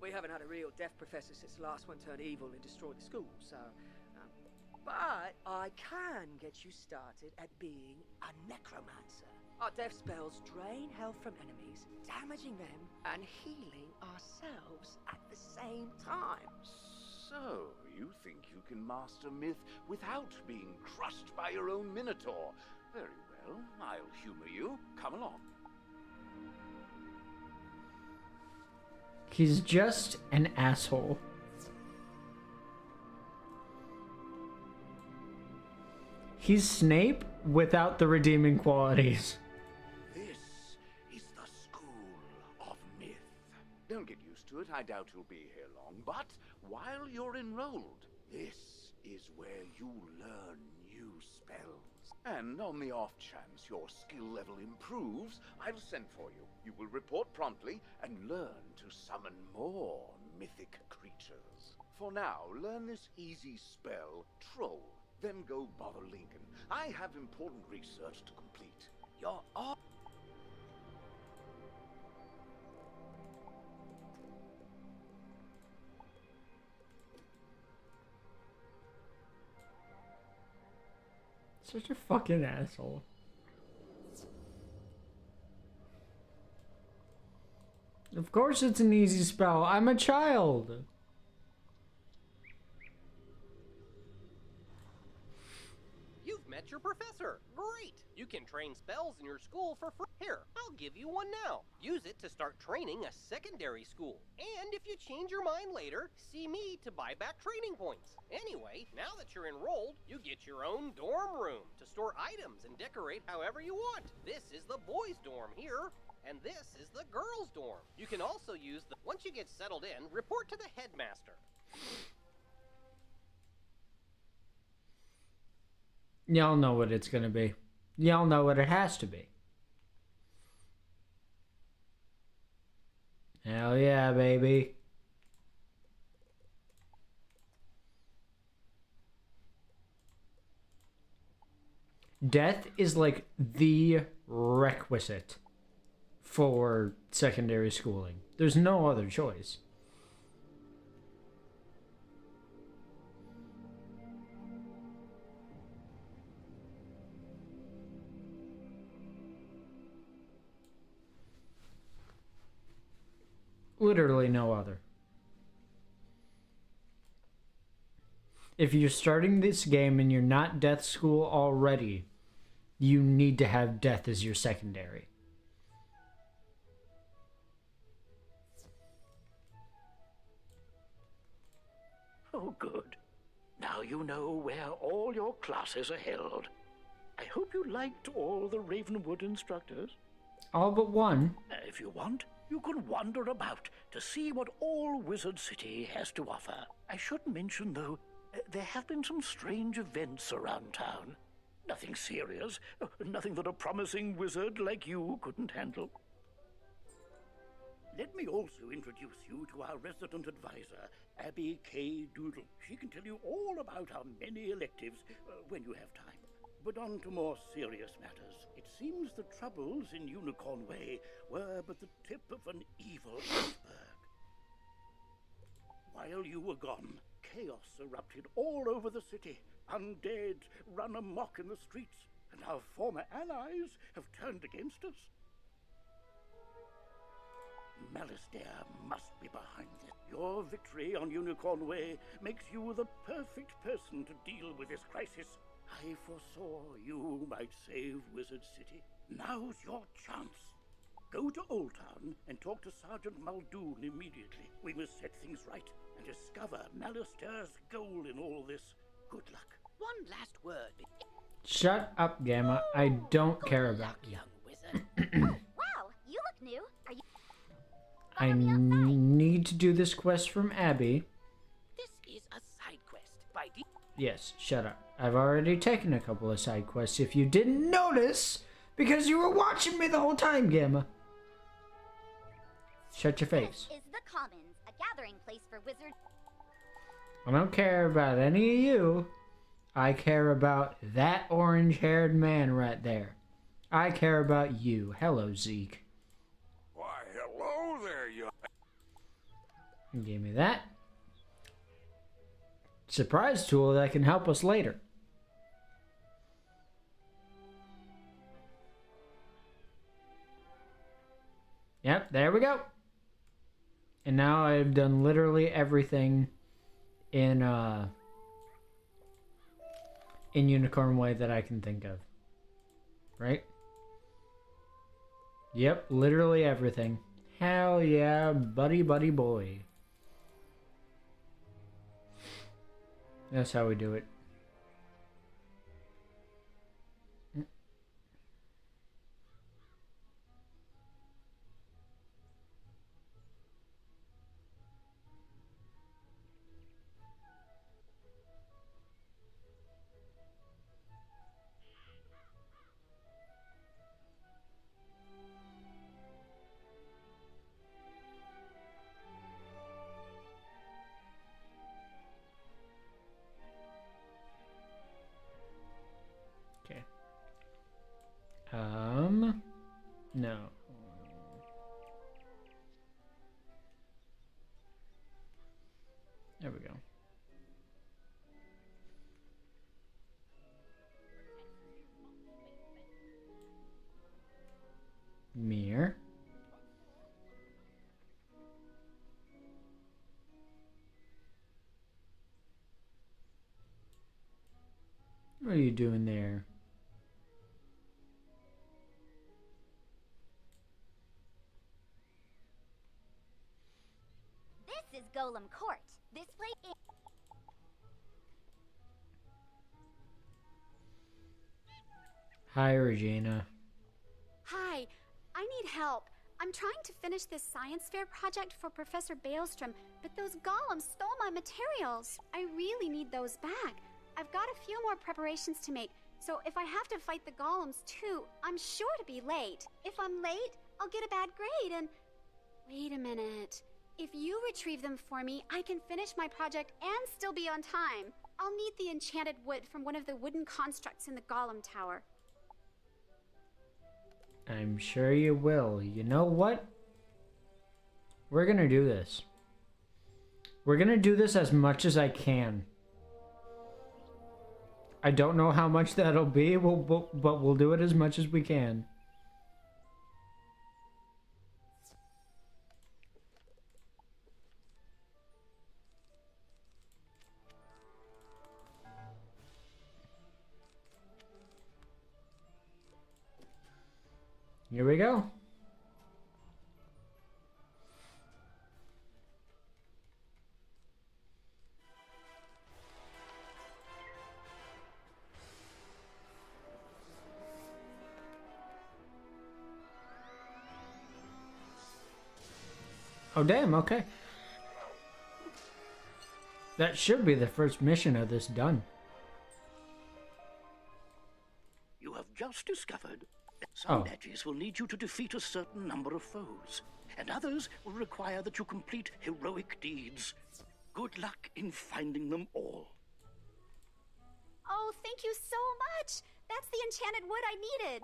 We haven't had a real deaf professor since the last one turned evil and destroyed the school, so... but I can get you started at being a necromancer. Our death spells drain health from enemies, damaging them and healing ourselves at the same time. So, you think you can master myth without being crushed by your own minotaur? Very well, I'll humor you. Come along. He's just an asshole. He's Snape without the redeeming qualities. This is the School of Myth. Don't get used to it, I doubt you'll be here long, but while you're enrolled, this is where you learn new spells. And on the off chance your skill level improves, I'll send for you. You will report promptly and learn to summon more mythic creatures. For now, learn this easy spell, Troll. Then go bother Lincoln. I have important research to complete. You're all... Such a fucking asshole. Of course it's an easy spell. I'm a child. You've met your professor. Great! You can train spells in your school for free. Here, I'll give you one now. Use it to start training a secondary school. And if you change your mind later, see me to buy back training points. Anyway, now that you're enrolled, you get your own dorm room to store items and decorate however you want. This is the boys' dorm here. And this is the girls' dorm. You can also use the... Once you get settled in, report to the headmaster. Y'all know what it's gonna be. Y'all know what it has to be. Hell yeah, baby. Death is like the requisite for secondary schooling. There's no other choice. Literally no other. If you're starting this game and you're not death school already, you need to have death as your secondary. Oh, good. Now you know where all your classes are held. I hope you liked all the Ravenwood instructors. All but one. If you want, you can wander about to see what all Wizard City has to offer. I should mention, though, there have been some strange events around town. Nothing serious, nothing that a promising wizard like you couldn't handle. Let me also introduce you to our resident advisor, Abby K. Doodle. She can tell you all about our many electives when you have time. But on to more serious matters. It seems the troubles in Unicorn Way were but the tip of an evil iceberg. While you were gone, chaos erupted all over the city. Undead run amok in the streets, and our former allies have turned against us. Malistaire must be behind this. Your victory on Unicorn Way makes you the perfect person to deal with this crisis. I foresaw you might save Wizard City. Now's your chance. Go to Old Town and talk to Sergeant Muldoon immediately. We must set things right and discover Malistaire's goal in all this. Good luck. One last word. Shut up, Gamma. I don't care about you. Wow, you look new. Are you... I need to do this quest from Abby. This is a side quest. By Yes, shut up. I've already taken a couple of side quests if you didn't notice, because you were watching me the whole time, Gamma. Shut your face. This is the Commons, a gathering place for wizards. I don't care about any of you. I care about that orange-haired man right there. I care about you. Hello, Zeke. Why, hello there, you... Give me that. Surprise tool that can help us later. Yep, there we go. And now I've done literally everything in Unicorn Way that I can think of. Right? Yep, literally everything. Hell yeah, buddy boy. That's how we do it. Okay. No. There we go. Mirror. What are you doing there? This is Golem Court. This place is... Hi, Regina. Hi, I need help. I'm trying to finish this science fair project for Professor Baelstrom, but those golems stole my materials. I really need those back. I've got a few more preparations to make, so if I have to fight the golems too, I'm sure to be late. If I'm late, I'll get a bad grade and... Wait a minute. If you retrieve them for me, I can finish my project and still be on time. I'll need the enchanted wood from one of the wooden constructs in the golem tower. I'm sure you will. You know what? We're gonna do this. We're gonna do this as much as I can. I don't know how much that'll be, but we'll do it as much as we can. Here we go. Oh, damn, okay. That should be the first mission of this done. You have just discovered that some badges will need you to defeat a certain number of foes, and others will require that you complete heroic deeds. Good luck in finding them all. Oh, thank you so much! That's the enchanted wood I needed!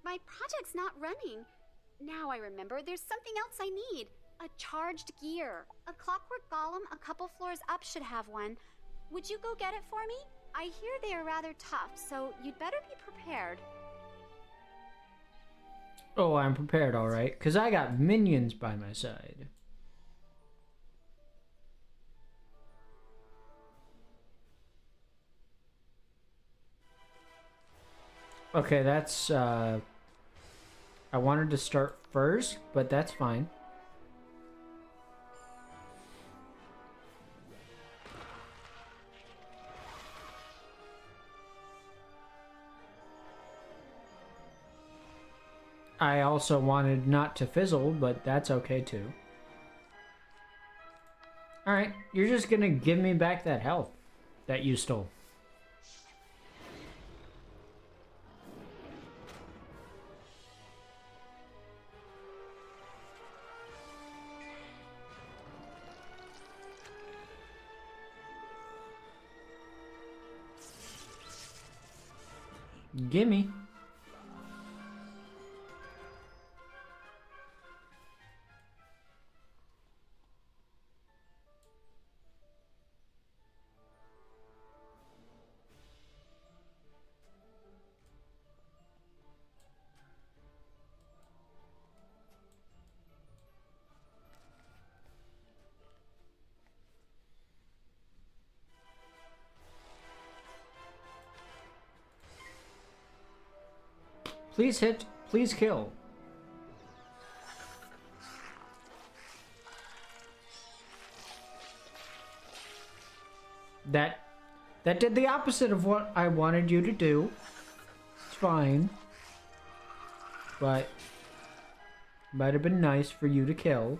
My project's not running. Now I remember, there's something else I need. A charged gear. A clockwork golem a couple floors up should have one. Would you go get it for me? I hear they are rather tough, so you'd better be prepared. Oh, I'm prepared, alright, because I got minions by my side. Okay, that's, I wanted to start first, but that's fine. I also wanted not to fizzle, but that's okay too. Alright, you're just gonna give me back that health that you stole. Gimme. Please hit. Please kill. That did the opposite of what I wanted you to do. It's fine. But might have been nice for you to kill.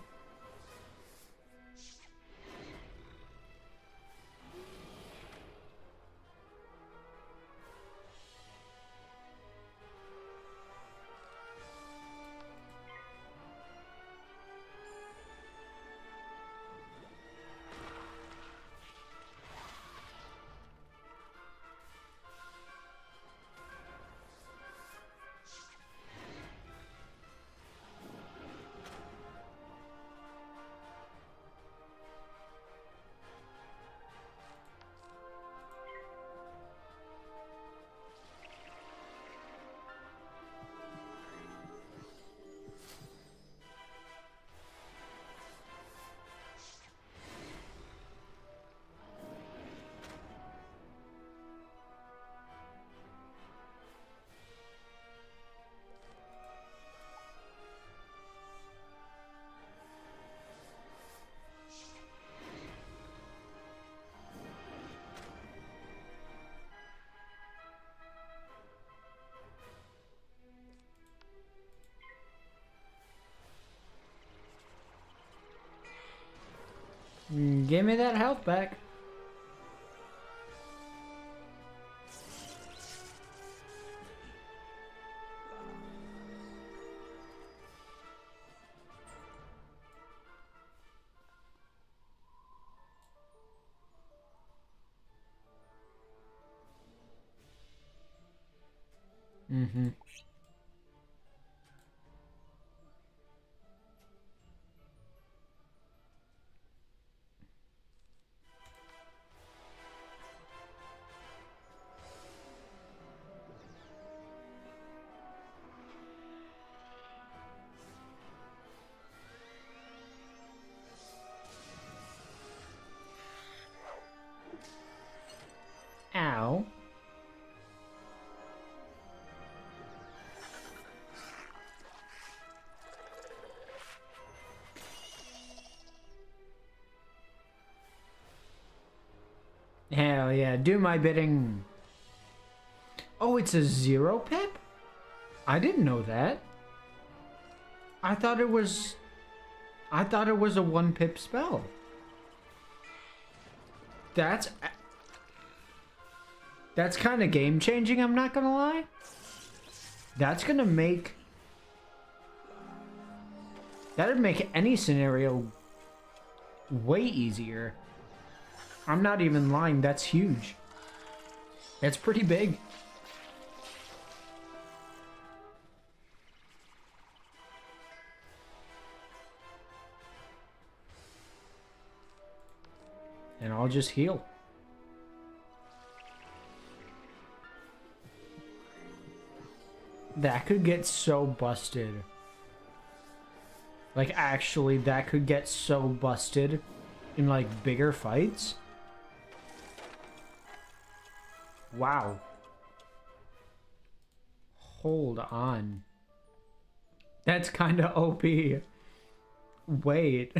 Give me that health back. Mm-hmm. Ow. Hell yeah, do my bidding. Oh, it's a 0 pip? I didn't know that. I thought it was a 1 pip spell. That's kind of game changing, I'm not gonna lie. That'd make any scenario way easier. I'm not even lying, that's huge. That's pretty big. And I'll just heal. That could get so busted. Like, actually, that could get so busted in, like, bigger fights. Wow. Hold on. That's kind of OP. Wait.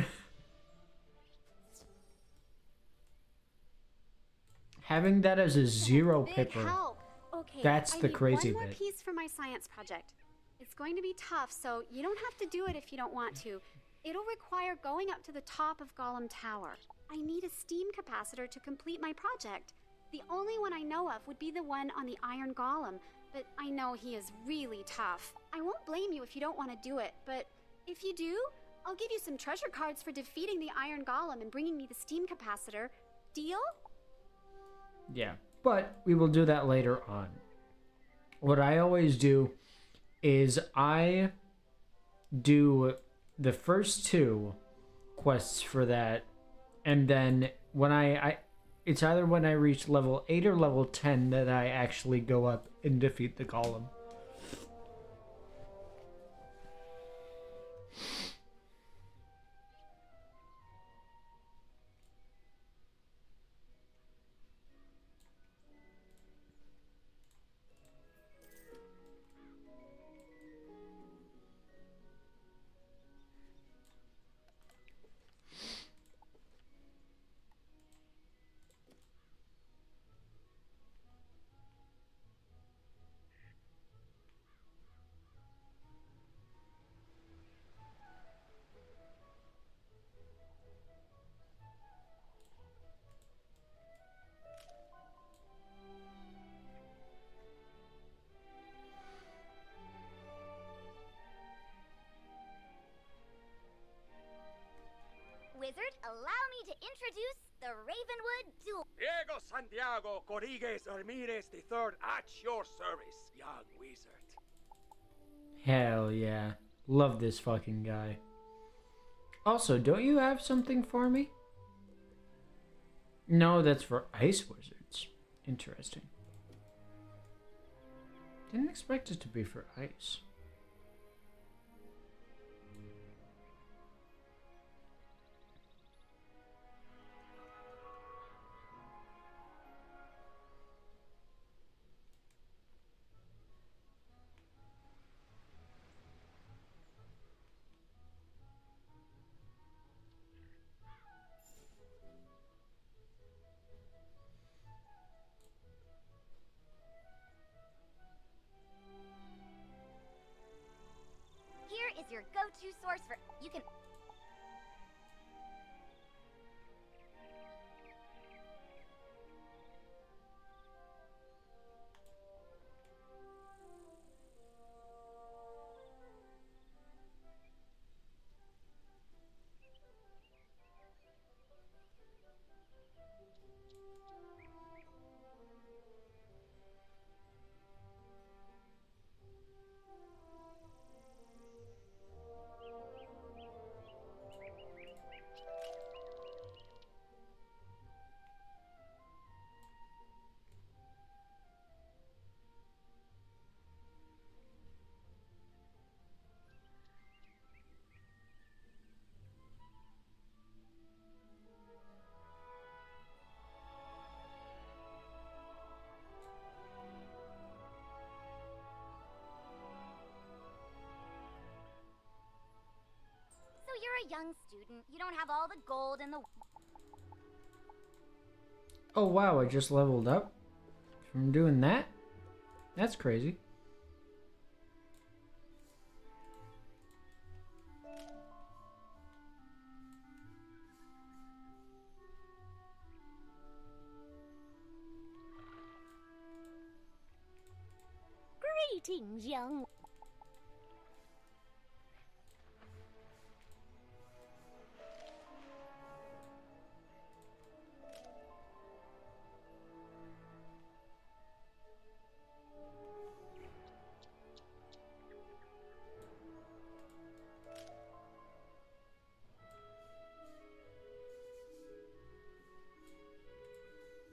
Having that as a 0 pipper. Okay, That's the crazy one more bit. piece for my science project. It's going to be tough, so you don't have to do it if you don't want to. It'll require going up to the top of Golem Tower. I need a steam capacitor to complete my project. The only one I know of would be the one on the Iron Golem, but I know he is really tough. I won't blame you if you don't want to do it, but if you do, I'll give you some treasure cards for defeating the Iron Golem and bringing me the steam capacitor. Deal? Yeah, but we will do that later on. What I always do is I do the first 2 quests for that, and then when it's either when I reach level 8 or level 10 that I actually go up and defeat the golem. me to introduce the Ravenwood Duel. Diego Santiago Corrigues Ramirez III at your service, young wizard. Hell yeah. Love this fucking guy. Also, don't you have something for me? No, that's for ice wizards. Interesting. Didn't expect it to be for ice. Here is your go-to source for... You can... You're a young student. You don't have all the gold in the... Oh wow, I just leveled up from doing that? That's crazy. Greetings, young...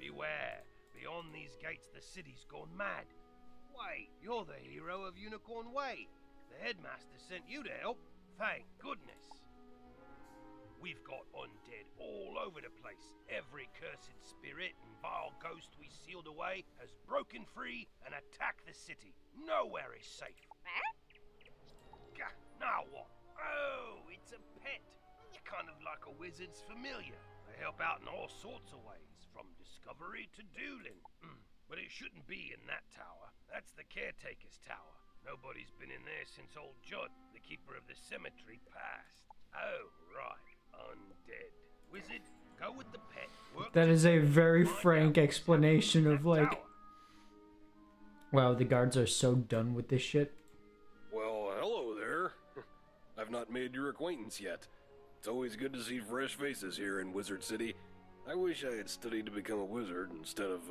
Beware. Beyond these gates, the city's gone mad. Wait, you're the hero of Unicorn Way. The headmaster sent you to help. Thank goodness. We've got undead all over the place. Every cursed spirit and vile ghost we sealed away has broken free and attacked the city. Nowhere is safe. Gah, now what? Oh, it's a pet. You're kind of like a wizard's familiar. They help out in all sorts of ways, from discovery to dueling. But it shouldn't be in that tower. That's the caretaker's tower. Nobody's been in there since old Judd, the keeper of the cemetery, passed. Oh, right. Undead. Wizard, go with the pet. That is a very frank explanation of like... Wow, the guards are so done with this shit. Well, hello there. I've not made your acquaintance yet. It's always good to see fresh faces here in Wizard City. I wish I had studied to become a wizard instead of,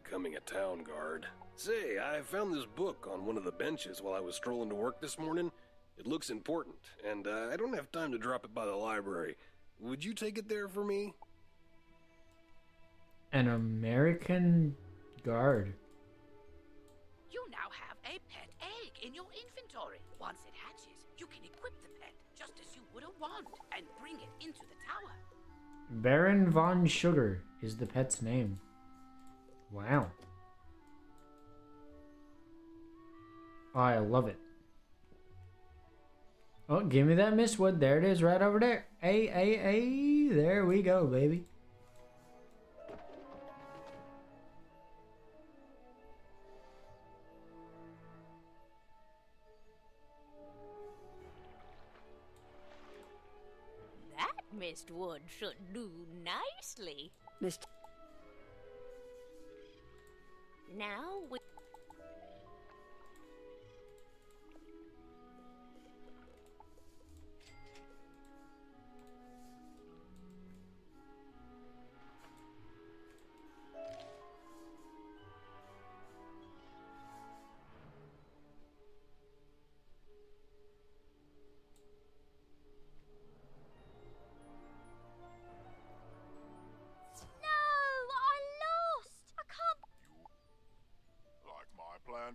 becoming a town guard. Say, I found this book on one of the benches while I was strolling to work this morning. It looks important, and I don't have time to drop it by the library. Would you take it there for me? An American guard. You now have a pet egg in your inventory. Once it hatches, you can equip the pet, just as you would a wand, and bring it into the tower. Baron von Sugar is the pet's name. Wow. I love it. Oh, give me that Mistwood. There it is, right over there. Hey, hey, hey. There we go, baby. That Mistwood should do nicely. Now we...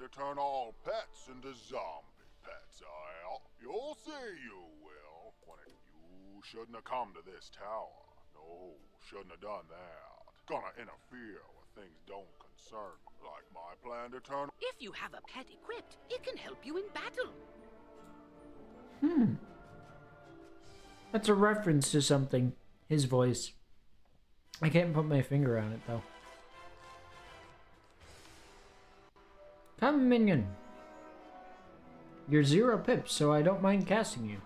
plan to turn all pets into zombie pets, You'll see you will. You shouldn't have come to this tower. No, shouldn't have done that. Gonna interfere with things don't concern me, like my plan to turn... If you have a pet equipped, it can help you in battle. That's a reference to something. His voice. I can't put my finger on it, though. Come, minion. You're 0 pips, so I don't mind casting you.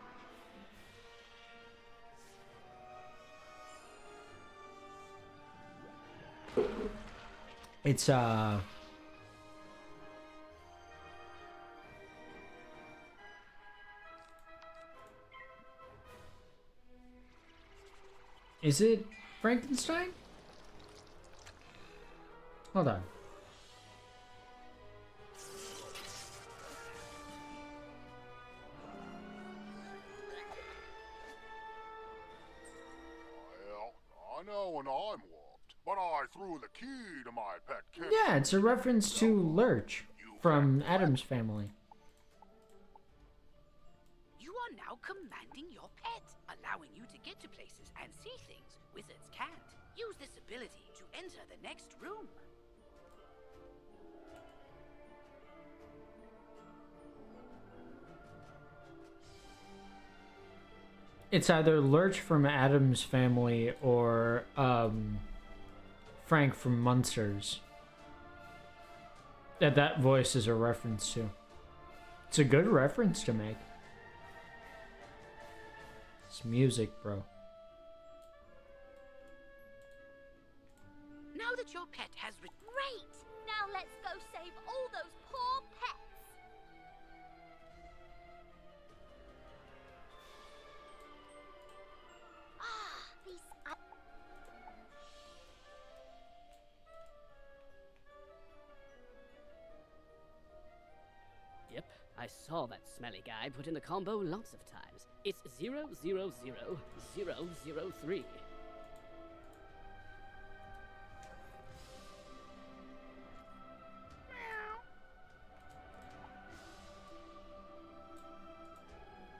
It's, Is it Frankenstein? Hold on. Well, I know when I'm warped, but I threw the key to my pet kitten. Yeah, it's a reference to Lurch from Addams Family. You are now commanding your pet, allowing you to get to places and see things wizards can't. Use this ability to enter the next room. It's either Lurch from Addams Family or Frank from Munsters. That voice is a reference to. It's a good reference to make. It's music, bro. Now that your pet has Great! Now let's go save all those poor pets! These... Yep, I saw that smelly guy put in the combo lots of times. It's 000003.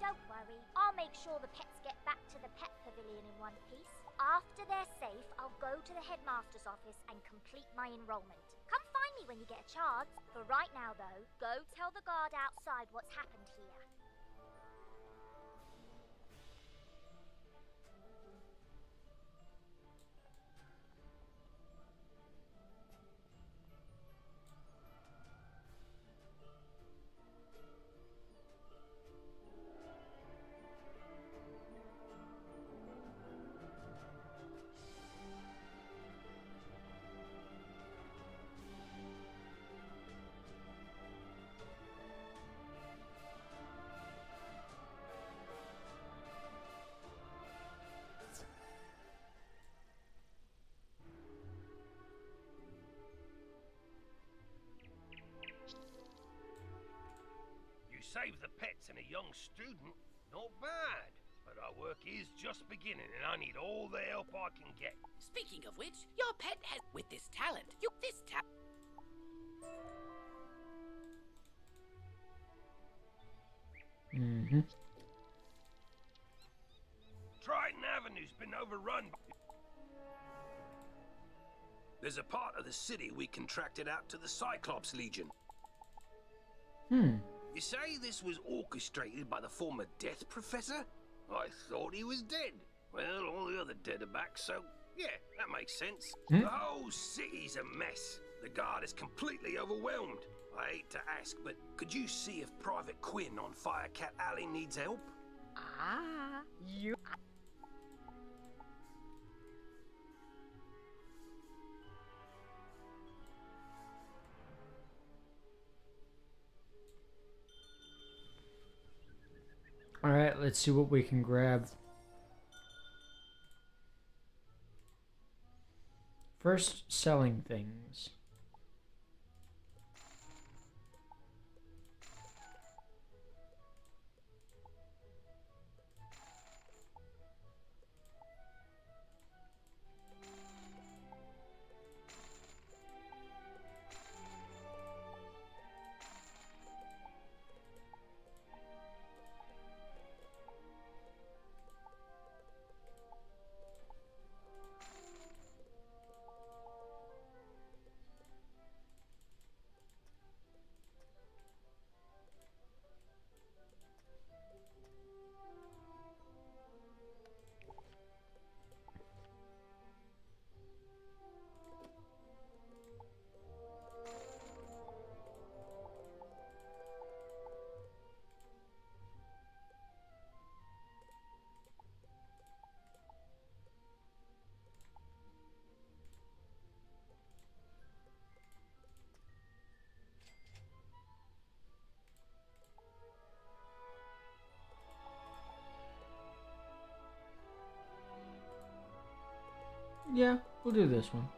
Don't worry, I'll make sure the pets get back to the pet pavilion in one piece. After they're safe, I'll go to the headmaster's office and complete my enrollment. Come find me when you get a chance. For right now, though, go tell the guard outside what's happened here. Save the pets and a young student, not bad. But our work is just beginning and I need all the help I can get. Speaking of which, your pet has, with this talent, Triton Avenue's been overrun. There's a part of the city we contracted out to the Cyclops Legion. You say this was orchestrated by the former Death Professor? I thought he was dead. Well, all the other dead are back, so yeah, that makes sense. The whole city's a mess. The guard is completely overwhelmed. I hate to ask, but could you see if Private Quinn on Firecat Alley needs help? You... Alright, let's see what we can grab. First, selling things. Yeah, we'll do this one.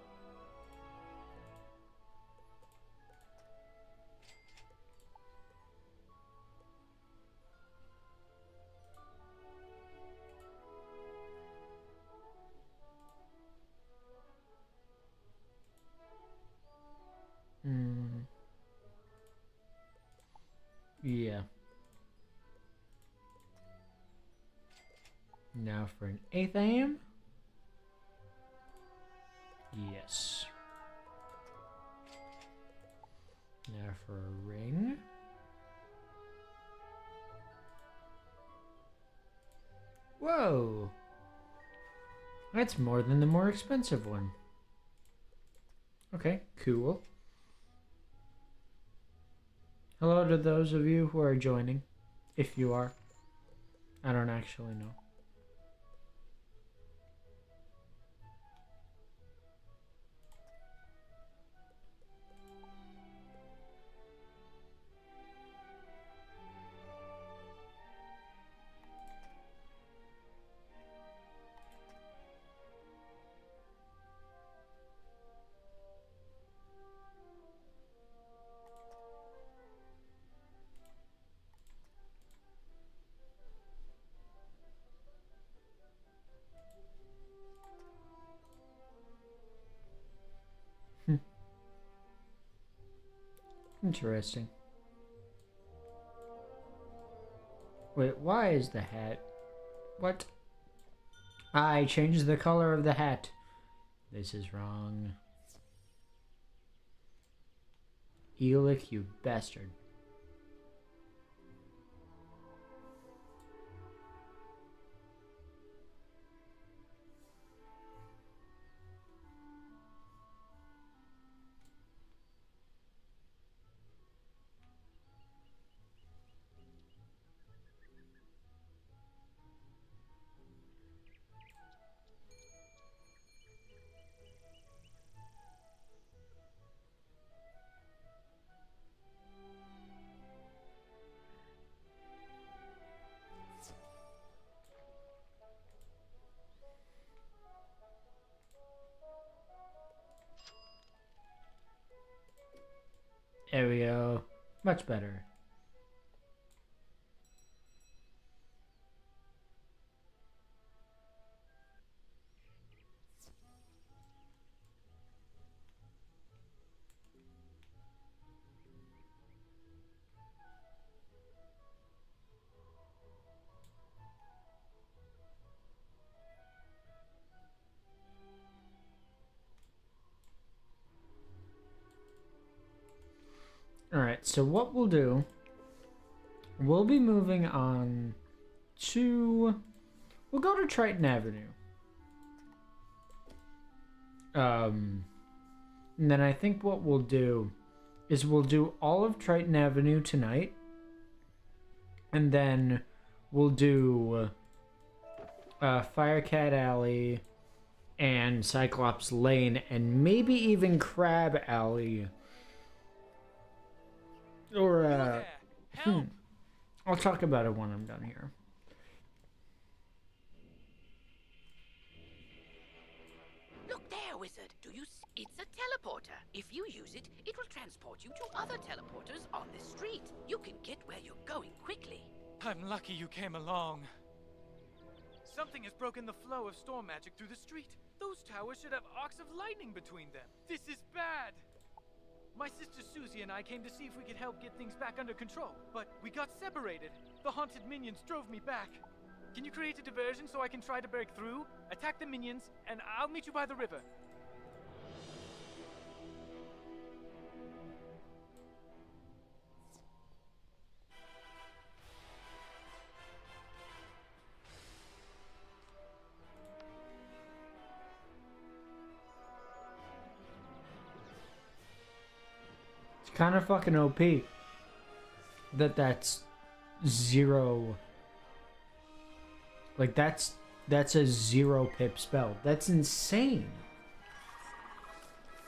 Yeah. Now for an 8th AM? Yes. Now for a ring. Whoa! That's more than the more expensive one. Okay, cool. Hello to those of you who are joining, if you are. I don't actually know. Interesting. Wait, why is the hat? What? I changed the color of the hat. This is wrong. Elick, you bastard. There we go. Much better. Alright, so what we'll do, we'll be moving on to, we'll go to Triton Avenue. And then I think what we'll do is we'll do all of Triton Avenue tonight. And then we'll do Firecat Alley and Cyclops Lane and maybe even Crab Alley. Or, I'll talk about it when I'm done here. Look there, Wizard. Do you see? It's a teleporter. If you use it, it will transport you to other teleporters on this street. You can get where you're going quickly. I'm lucky you came along. Something has broken the flow of storm magic through the street. Those towers should have arcs of lightning between them. This is bad. My sister Susie and I came to see if we could help get things back under control, but we got separated. The haunted minions drove me back. Can you create a diversion so I can try to break through, attack the minions, and I'll meet you by the river? Kind of fucking OP that's zero, like that's a 0 pip spell. That's insane.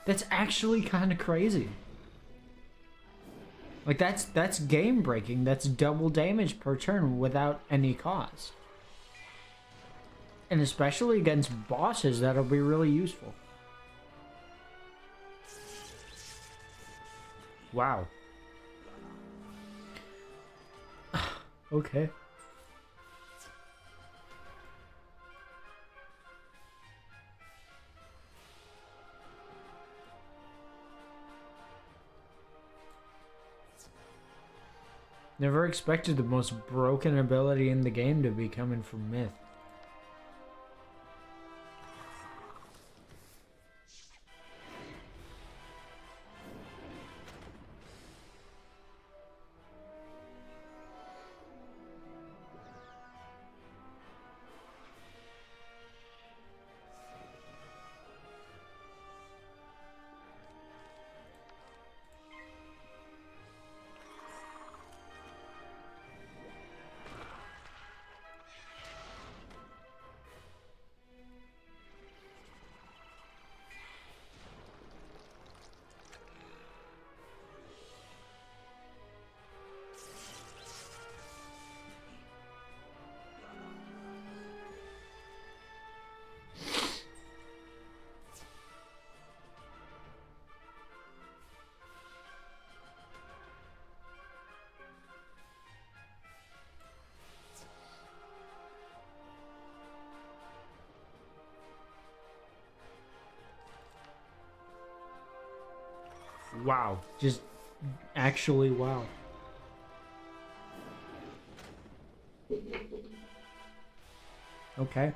That's actually kind of crazy. Like that's game breaking. That's double damage per turn without any cost. And especially against bosses, that'll be really useful. Wow. Okay. Never expected the most broken ability in the game to be coming from Myth. Wow. Just actually wow. Okay.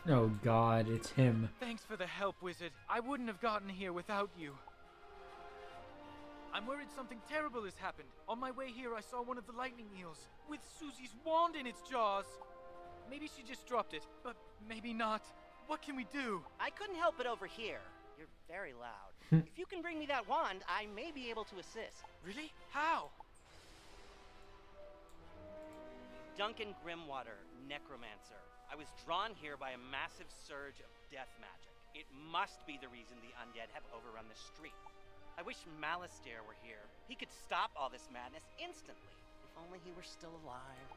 Oh god, it's him. Thanks for the help, Wizard. I wouldn't have gotten here without you. I'm worried something terrible has happened. On my way here, I saw one of the lightning eels with Susie's wand in its jaws. Maybe she just dropped it, but maybe not. What can we do? I couldn't help but overhear. You're very loud. If you can bring me that wand, I may be able to assist. Really? How? Duncan Grimwater, necromancer. I was drawn here by a massive surge of death magic. It must be the reason the undead have overrun the street. I wish Malistaire were here. He could stop all this madness instantly. If only he were still alive.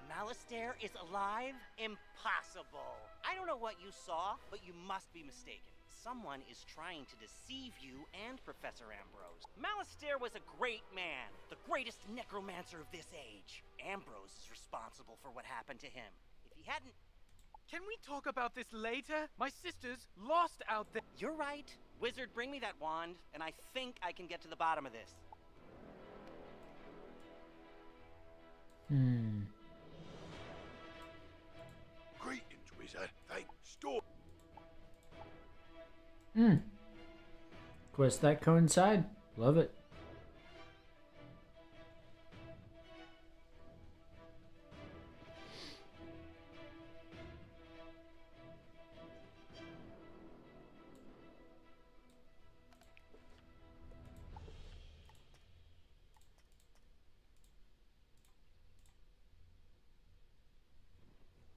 Malistaire is alive? Impossible! I don't know what you saw, but you must be mistaken. Someone is trying to deceive you and Professor Ambrose. Malistaire was a great man, the greatest necromancer of this age. Ambrose is responsible for what happened to him. If he hadn't... Can we talk about this later? My sister's lost out there. You're right. Wizard, bring me that wand, and I think I can get to the bottom of this. Greetings, Wizard. Thanks, store. Quests that coincide. Love it.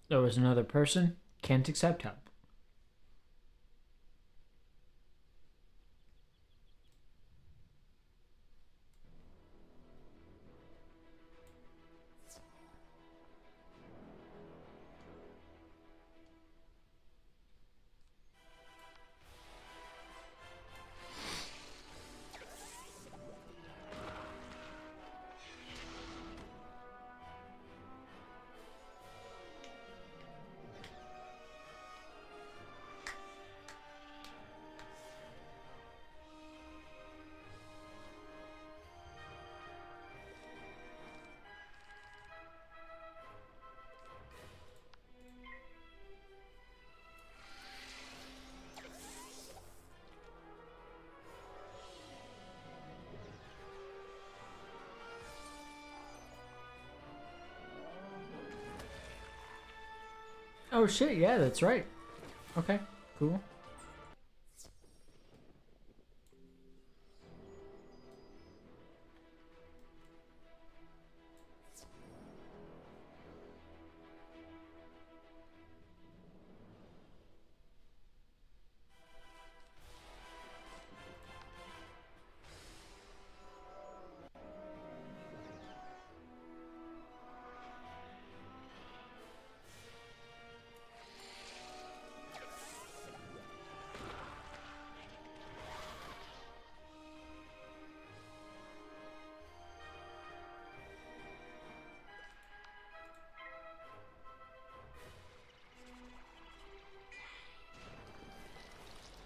There was another person. Can't accept help. Oh shit, yeah, that's right. Okay, cool.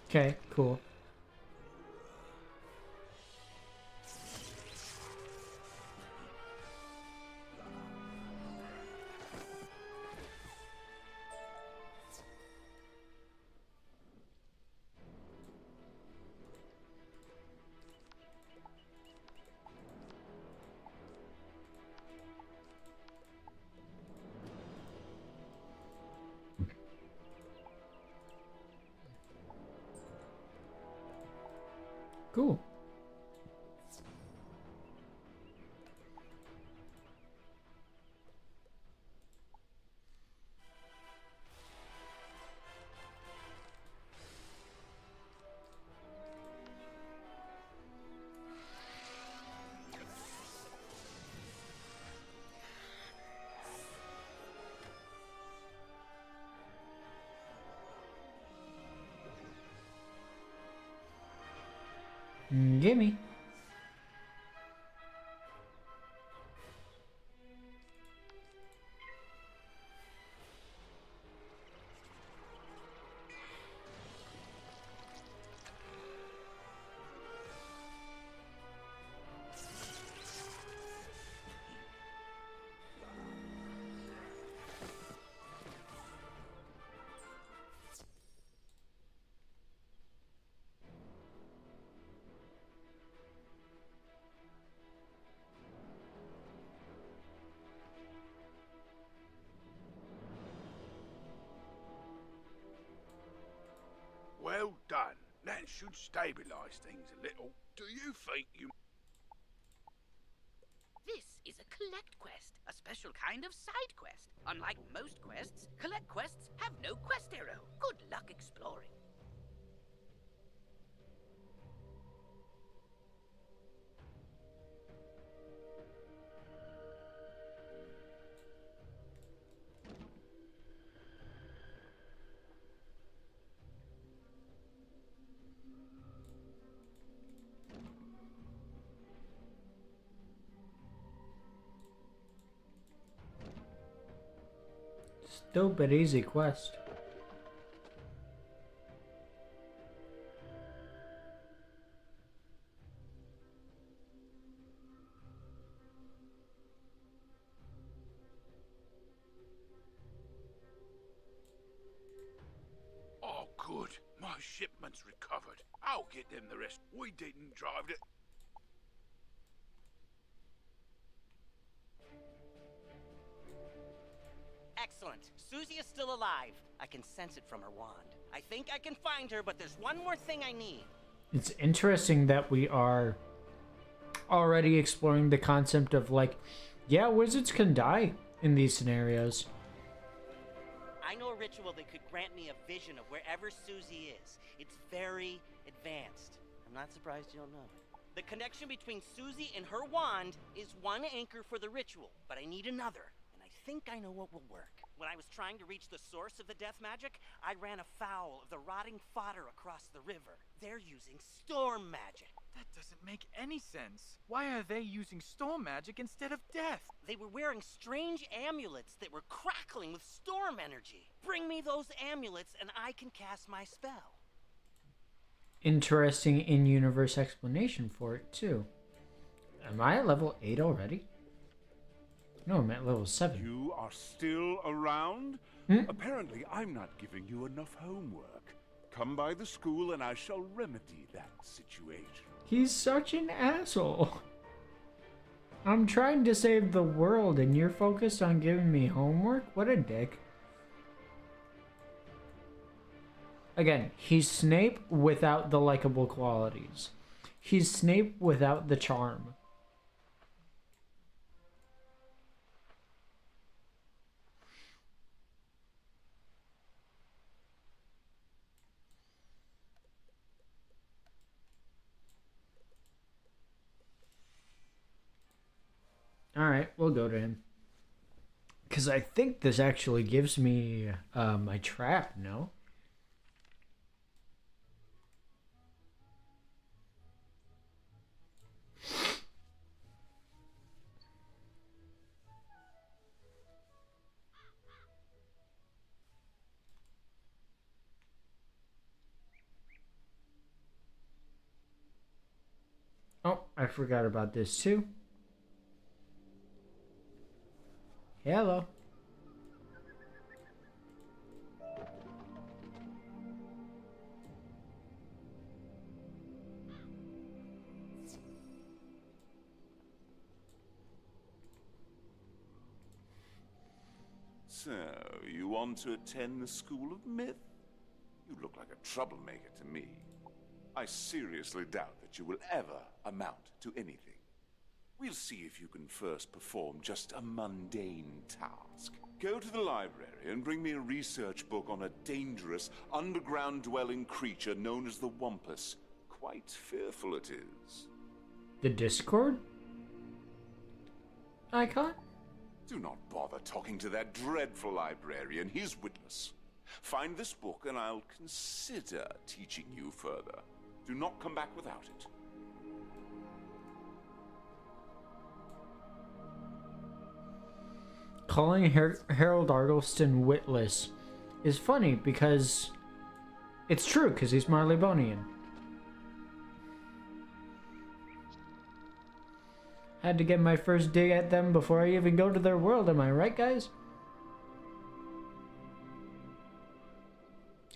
Okay, cool. Cool. Gimme. Well done. That should stabilize things a little. Do you think you... This is a collect quest, a special kind of side quest. Unlike most quests, collect quests have no quest arrow. Good luck exploring. Stupid easy quest. Oh, good. My shipment's recovered. I'll get them the rest. We didn't drive it. Excellent. Susie is still alive. I can sense it from her wand. I think I can find her, but there's one more thing I need. It's interesting that we are already exploring the concept of, like, yeah, wizards can die in these scenarios. I know a ritual that could grant me a vision of wherever Susie is. It's very advanced. I'm not surprised you don't know it. The connection between Susie and her wand is one anchor for the ritual, but I need another. I think I know what will work. When I was trying to reach the source of the death magic, I ran afoul of the rotting fodder across the river. They're using storm magic. That doesn't make any sense. Why are they using storm magic instead of death? They were wearing strange amulets that were crackling with storm energy. Bring me those amulets and I can cast my spell. Interesting in-universe explanation for it, too. Am I at level 8 already? No, I'm at level 7. You are still around? Apparently, I'm not giving you enough homework. Come by the school and I shall remedy that situation. He's such an asshole. I'm trying to save the world and you're focused on giving me homework? What a dick. Again, he's Snape without the likable qualities. He's Snape without the charm. Alright, we'll go to him. Because I think this actually gives me my trap, no? Oh, I forgot about this too. Hello. So, you want to attend the School of Myth? You look like a troublemaker to me. I seriously doubt that you will ever amount to anything. We'll see if you can first perform just a mundane task. Go to the library and bring me a research book on a dangerous, underground-dwelling creature known as the Wumpus. Quite fearful it is. The Discord icon? Do not bother talking to that dreadful librarian. He's witless. Find this book and I'll consider teaching you further. Do not come back without it. Calling Harold Argleston witless is funny because it's true, because he's Marleybonian. Had to get my first dig at them before I even go to their world, am I right, guys?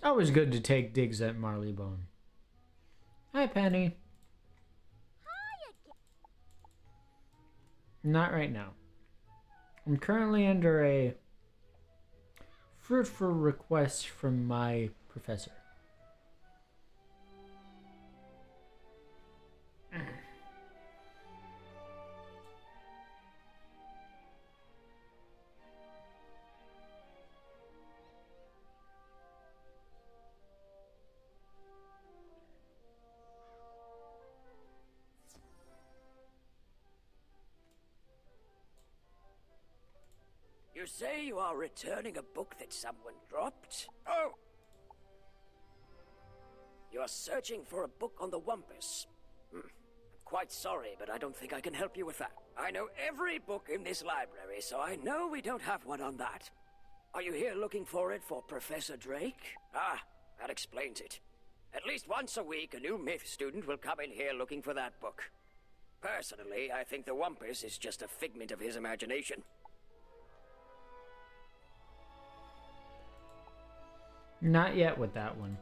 Always good to take digs at Marleybone. Hi, Penny. Hi again. Not right now. I'm currently under a fruitful request from my professor. You say you are returning a book that someone dropped? Oh! You are searching for a book on the Wumpus. I'm quite sorry, but I don't think I can help you with that. I know every book in this library, so I know we don't have one on that. Are you here looking for it for Professor Drake? Ah, that explains it. At least once a week, a new myth student will come in here looking for that book. Personally, I think the Wumpus is just a figment of his imagination. Not yet with that one.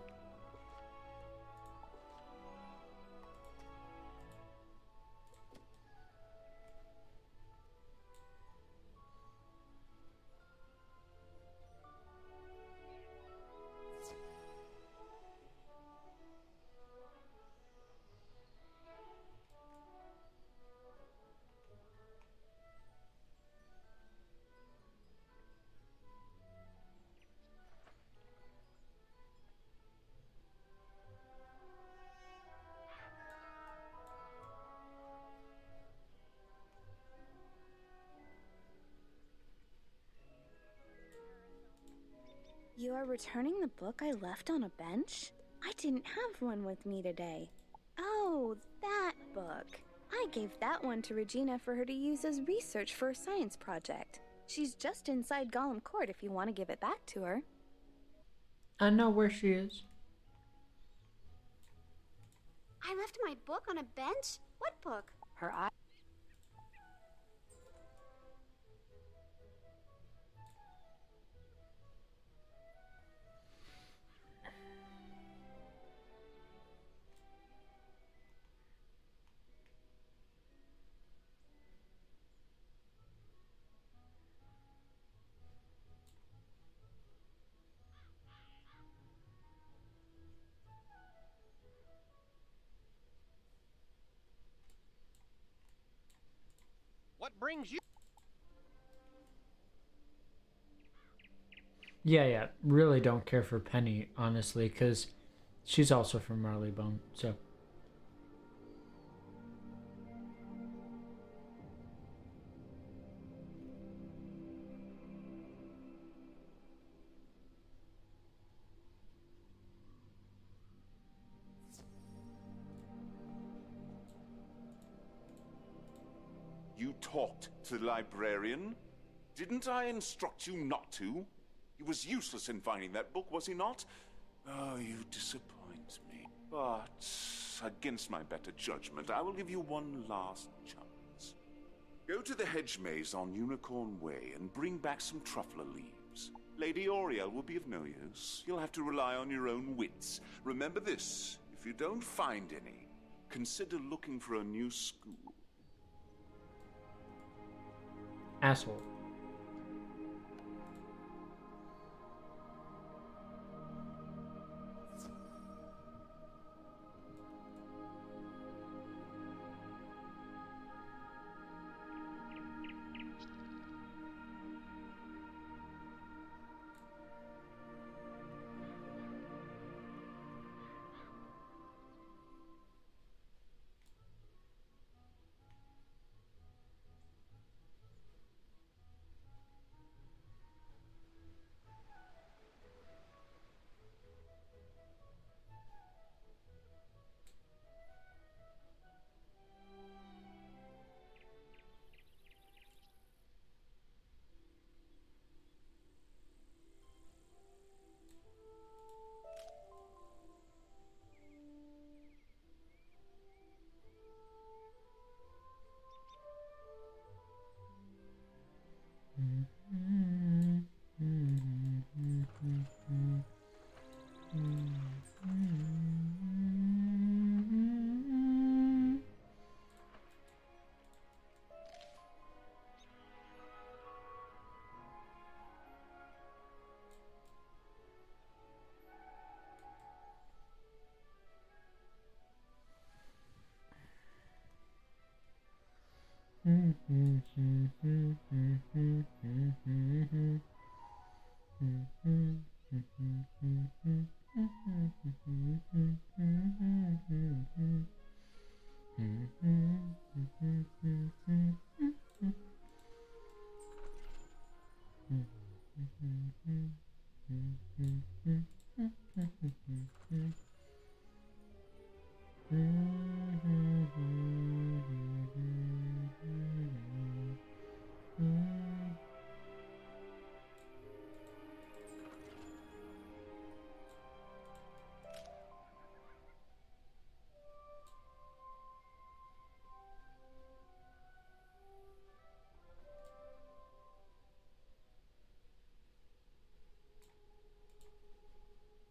You are returning the book I left on a bench? I didn't have one with me today. Oh, that book. I gave that one to Regina for her to use as research for a science project. She's just inside Gollum Court if you want to give it back to her. I know where she is. I left my book on a bench? What book? Her eye. What brings you? Yeah, really don't care for Penny, honestly, because she's also from Marleybone, so. You talked to the librarian? Didn't I instruct you not to? He was useless in finding that book, was he not? Oh, you disappoint me. But, against my better judgment, I will give you one last chance. Go to the hedge maze on Unicorn Way and bring back some truffler leaves. Lady Oriel will be of no use. You'll have to rely on your own wits. Remember this, if you don't find any, consider looking for a new school. Asshole.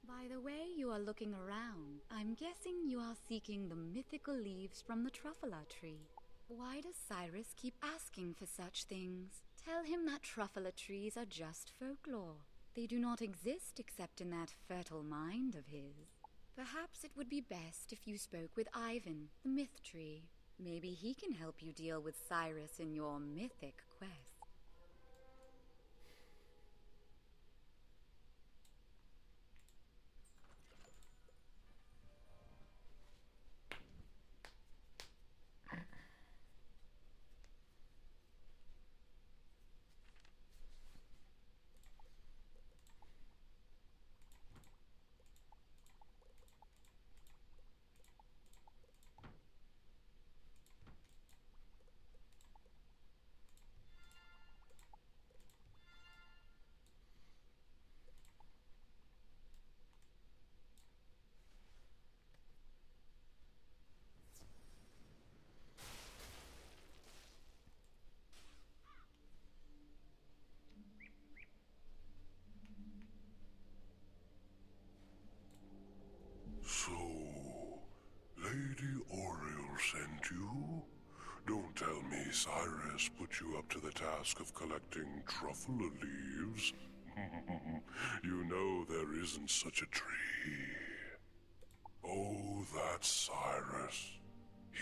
By the way you are looking around, I'm guessing you are seeking the mythical leaves from the Truffula tree. Why does Cyrus keep asking for such things? Tell him that Truffula trees are just folklore. They do not exist except in that fertile mind of his. Perhaps it would be best if you spoke with Ivan, the myth tree. Maybe he can help you deal with Cyrus in your mythic quest. So, Lady Oriel sent you? Don't tell me Cyrus put you up to the task of collecting truffula leaves. You know there isn't such a tree. Oh, that's Cyrus.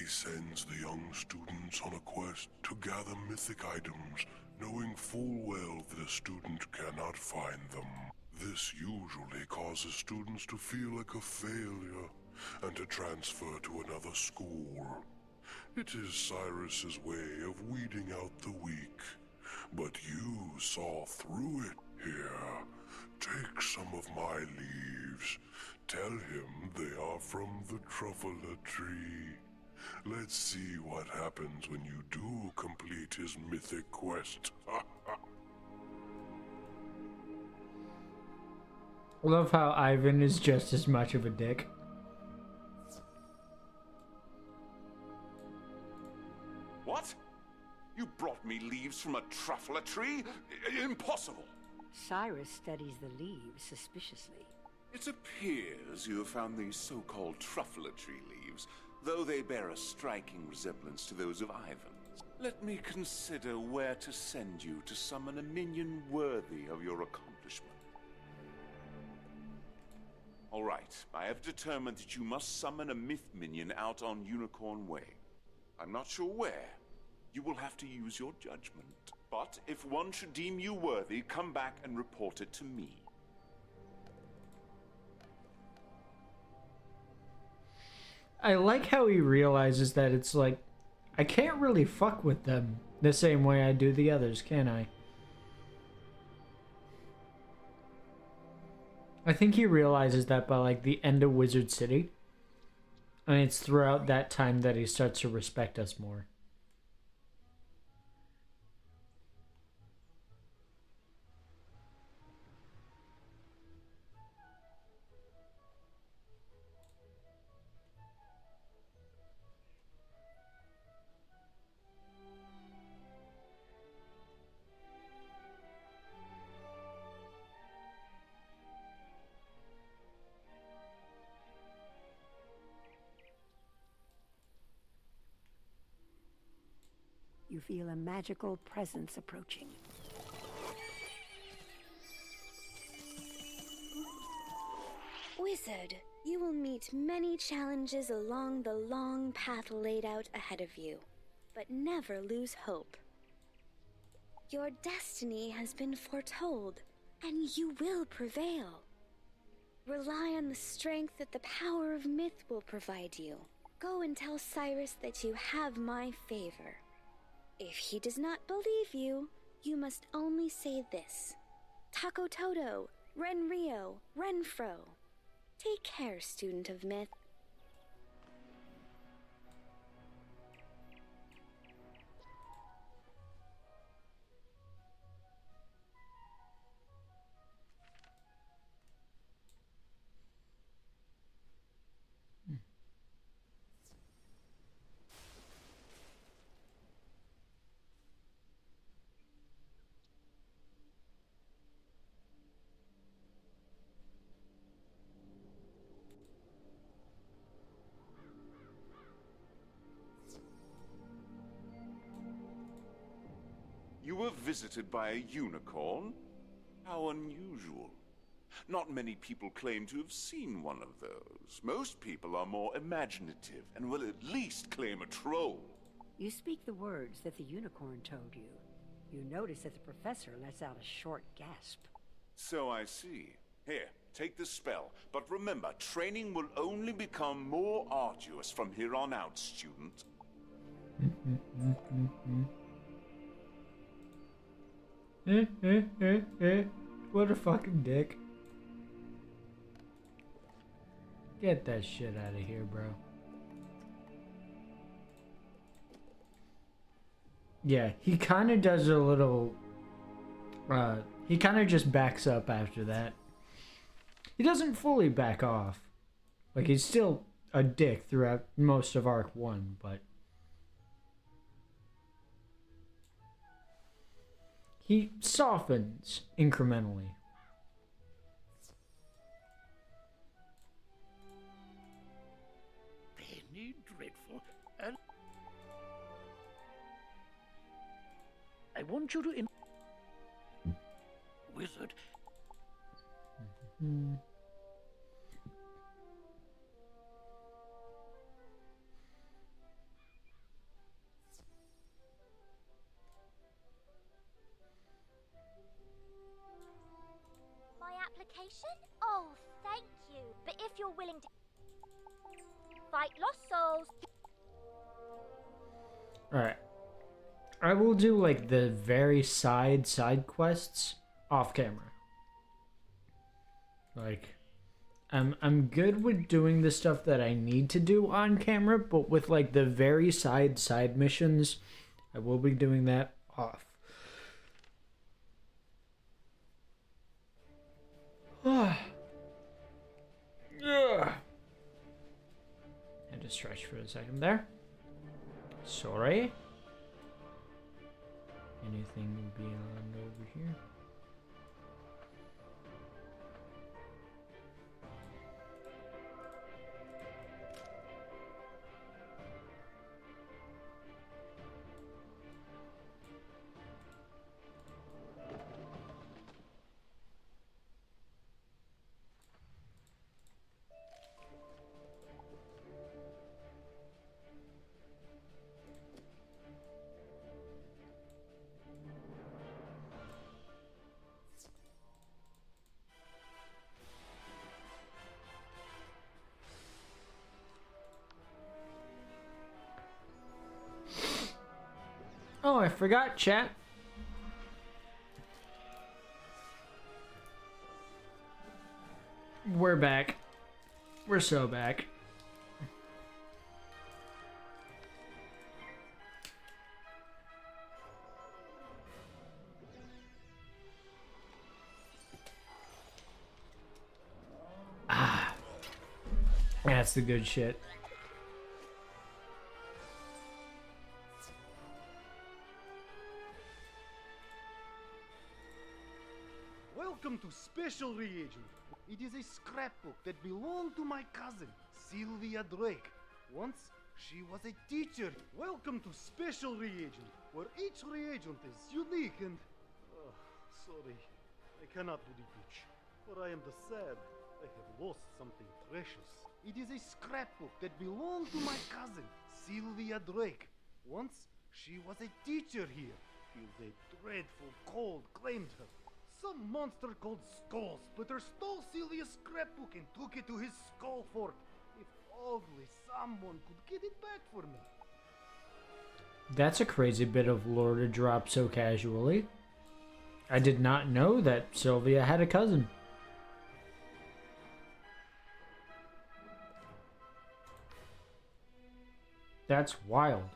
He sends the young students on a quest to gather mythic items, knowing full well that a student cannot find them. This usually causes students to feel like a failure and to transfer to another school. It is Cyrus's way of weeding out the weak. But you saw through it. Here, take some of my leaves. Tell him they are from the truffula tree. Let's see what happens when you do complete his mythic quest. I love how Ivan is just as much of a dick. What? You brought me leaves from a truffula tree? Impossible! Cyrus studies the leaves suspiciously. It appears you have found these so-called truffula tree leaves, though they bear a striking resemblance to those of Ivan's. Let me consider where to send you to summon a minion worthy of your accomplishment. All right, I have determined that you must summon a myth minion out on Unicorn Way. I'm not sure where. You will have to use your judgment. But if one should deem you worthy, come back and report it to me. I like how he realizes that it's like, I can't really fuck with them the same way I do the others, can I? I think he realizes that by like the end of Wizard City. And it's throughout that time that he starts to respect us more. You feel a magical presence approaching. Wizard, you will meet many challenges along the long path laid out ahead of you, but never lose hope. Your destiny has been foretold, and you will prevail. Rely on the strength that the power of myth will provide you. Go and tell Cyrus that you have my favor. If he does not believe you, you must only say this: Taco Toto, Renrio, Renfro. Take care, student of myth. You were visited by a unicorn? How unusual. Not many people claim to have seen one of those. Most people are more imaginative and will at least claim a troll. You speak the words that the unicorn told you. You notice that the professor lets out a short gasp. So I see. Here, take the spell. But remember, training will only become more arduous from here on out, student. What a fucking dick. Get that shit out of here, bro. Yeah, he kind of does a little... he kind of just backs up after that. He doesn't fully back off. Like, he's still a dick throughout most of Arc 1, but... he softens incrementally. Penny dreadful. And I want you to Wizard. information? Oh, thank you. But if you're willing to fight lost souls... Alright. I will do, like, the very side quests off camera. Like, I'm good with doing the stuff that I need to do on camera, but with, like, the very side missions, I will be doing that off. Yeah. Had to stretch for a second there. Sorry. Anything beyond over here? Oh, I forgot, chat. We're back. We're so back. Ah. That's the good shit. Welcome to Special Reagent. It is a scrapbook that belonged to my cousin, Sylvia Drake. Once, she was a teacher. Welcome to Special Reagent, where each reagent is unique and... sorry, I cannot do the pitch, for I am the sad. I have lost something precious. It is a scrapbook that belonged to my cousin, Sylvia Drake. Once, she was a teacher here, till the dreadful cold claimed her. Some monster called Skull Splitter stole Sylvia's scrapbook and took it to his skull fort. If only someone could get it back for me. That's a crazy bit of lore to drop so casually. I did not know that Sylvia had a cousin. That's wild.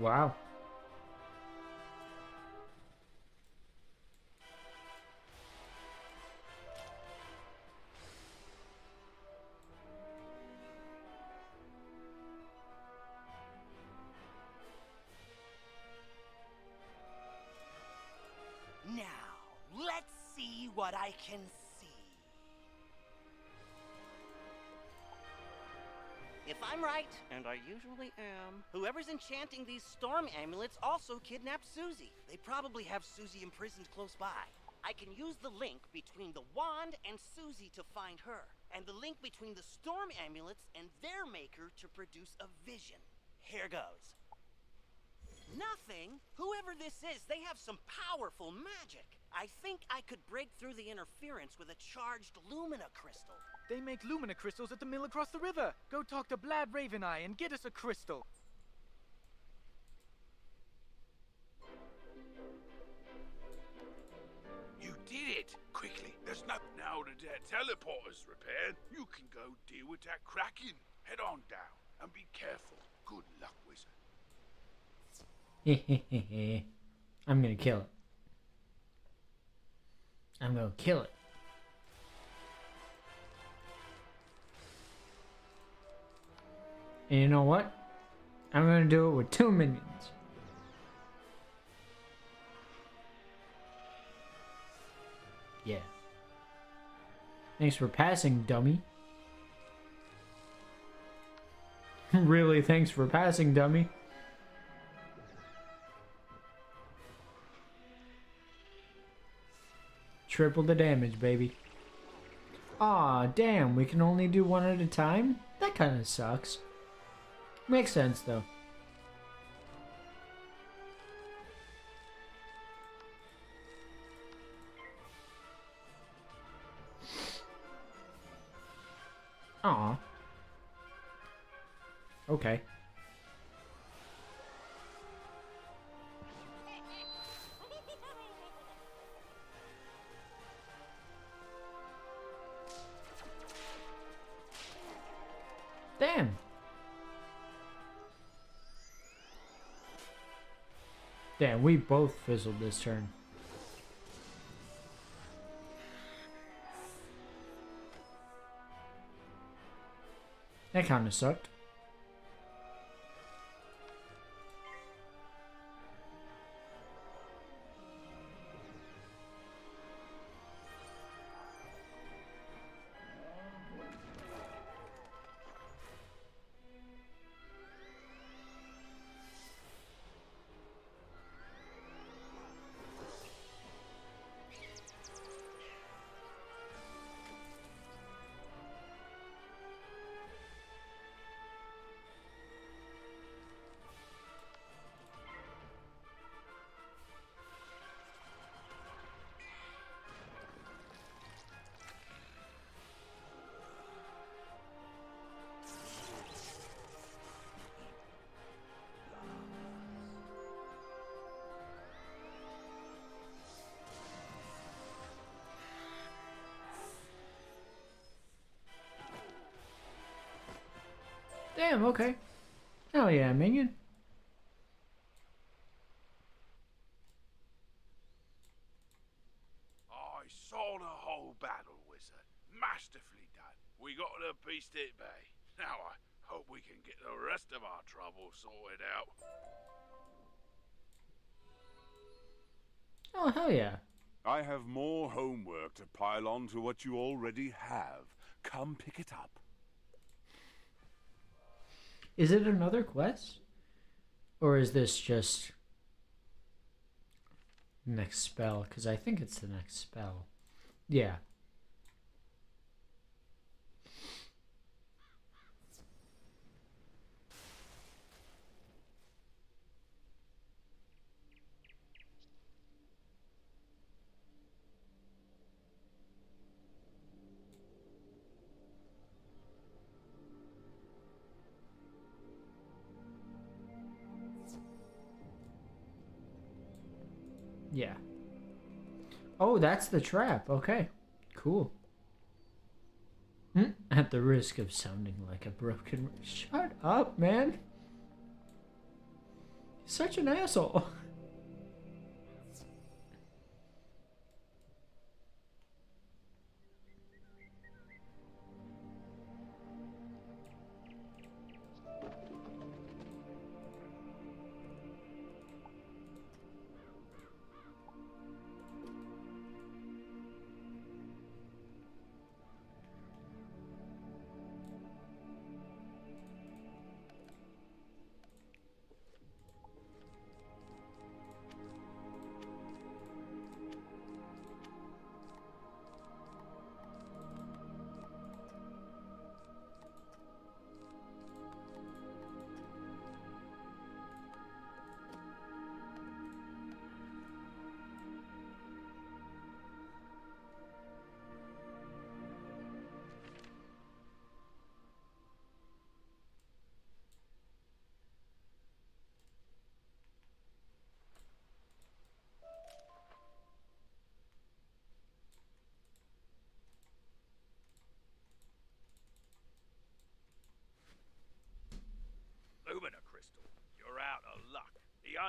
Wow. Now, let's see what I can see. If I'm right, and I usually am, whoever's enchanting these storm amulets also kidnapped Susie. They probably have Susie imprisoned close by. I can use the link between the wand and Susie to find her, and the link between the storm amulets and their maker to produce a vision. Here goes. Nothing. Whoever this is, they have some powerful magic. I think I could break through the interference with a charged Lumina crystal. They make Lumina crystals at the mill across the river. Go talk to Blab Raveneye and get us a crystal. You did it! Quickly, there's no... Now that their teleporter's repaired, you can go deal with that Kraken. Head on down, and be careful. Good luck, Wizard. I'm gonna kill it. I'm gonna kill it. And you know what? I'm gonna do it with 2 minions. Yeah. Thanks for passing, dummy. Really, thanks for passing, dummy. Triple the damage, baby. Aw, damn, we can only do one at a time? That kind of sucks. Makes sense, though. Aw. Okay. Damn. Damn, we both fizzled this turn. That kind of sucked. Damn, okay. Hell yeah, minion. I saw the whole battle, Wizard. Masterfully done. We got to beast it bay. Now I hope we can get the rest of our trouble sorted out. Oh, hell yeah. I have more homework to pile on to what you already have. Come pick it up. Is it another quest? Or is this just next spell? Because I think it's the next spell. Yeah. Yeah. Oh, that's the trap. Okay. Cool. At the risk of sounding like a broken... Shut up, man. Such an asshole.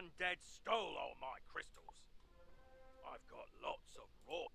undead stole all my crystals. I've got lots of raw.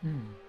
Hmm.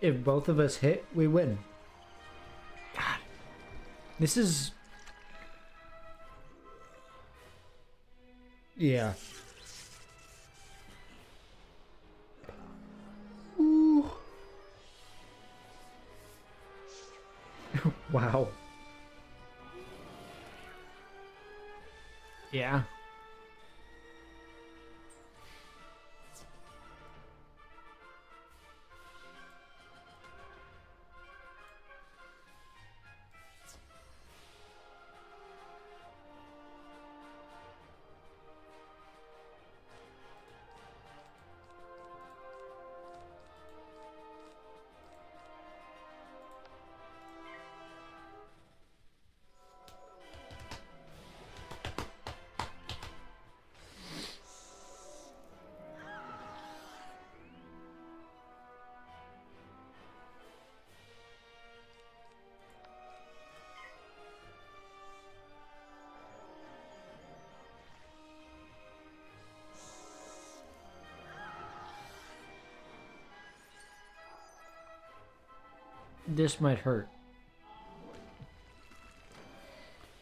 If both of us hit, we win. God. This is... Yeah. Ooh. Wow. Yeah. this might hurt.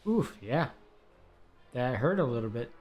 Oof, yeah. That hurt a little bit.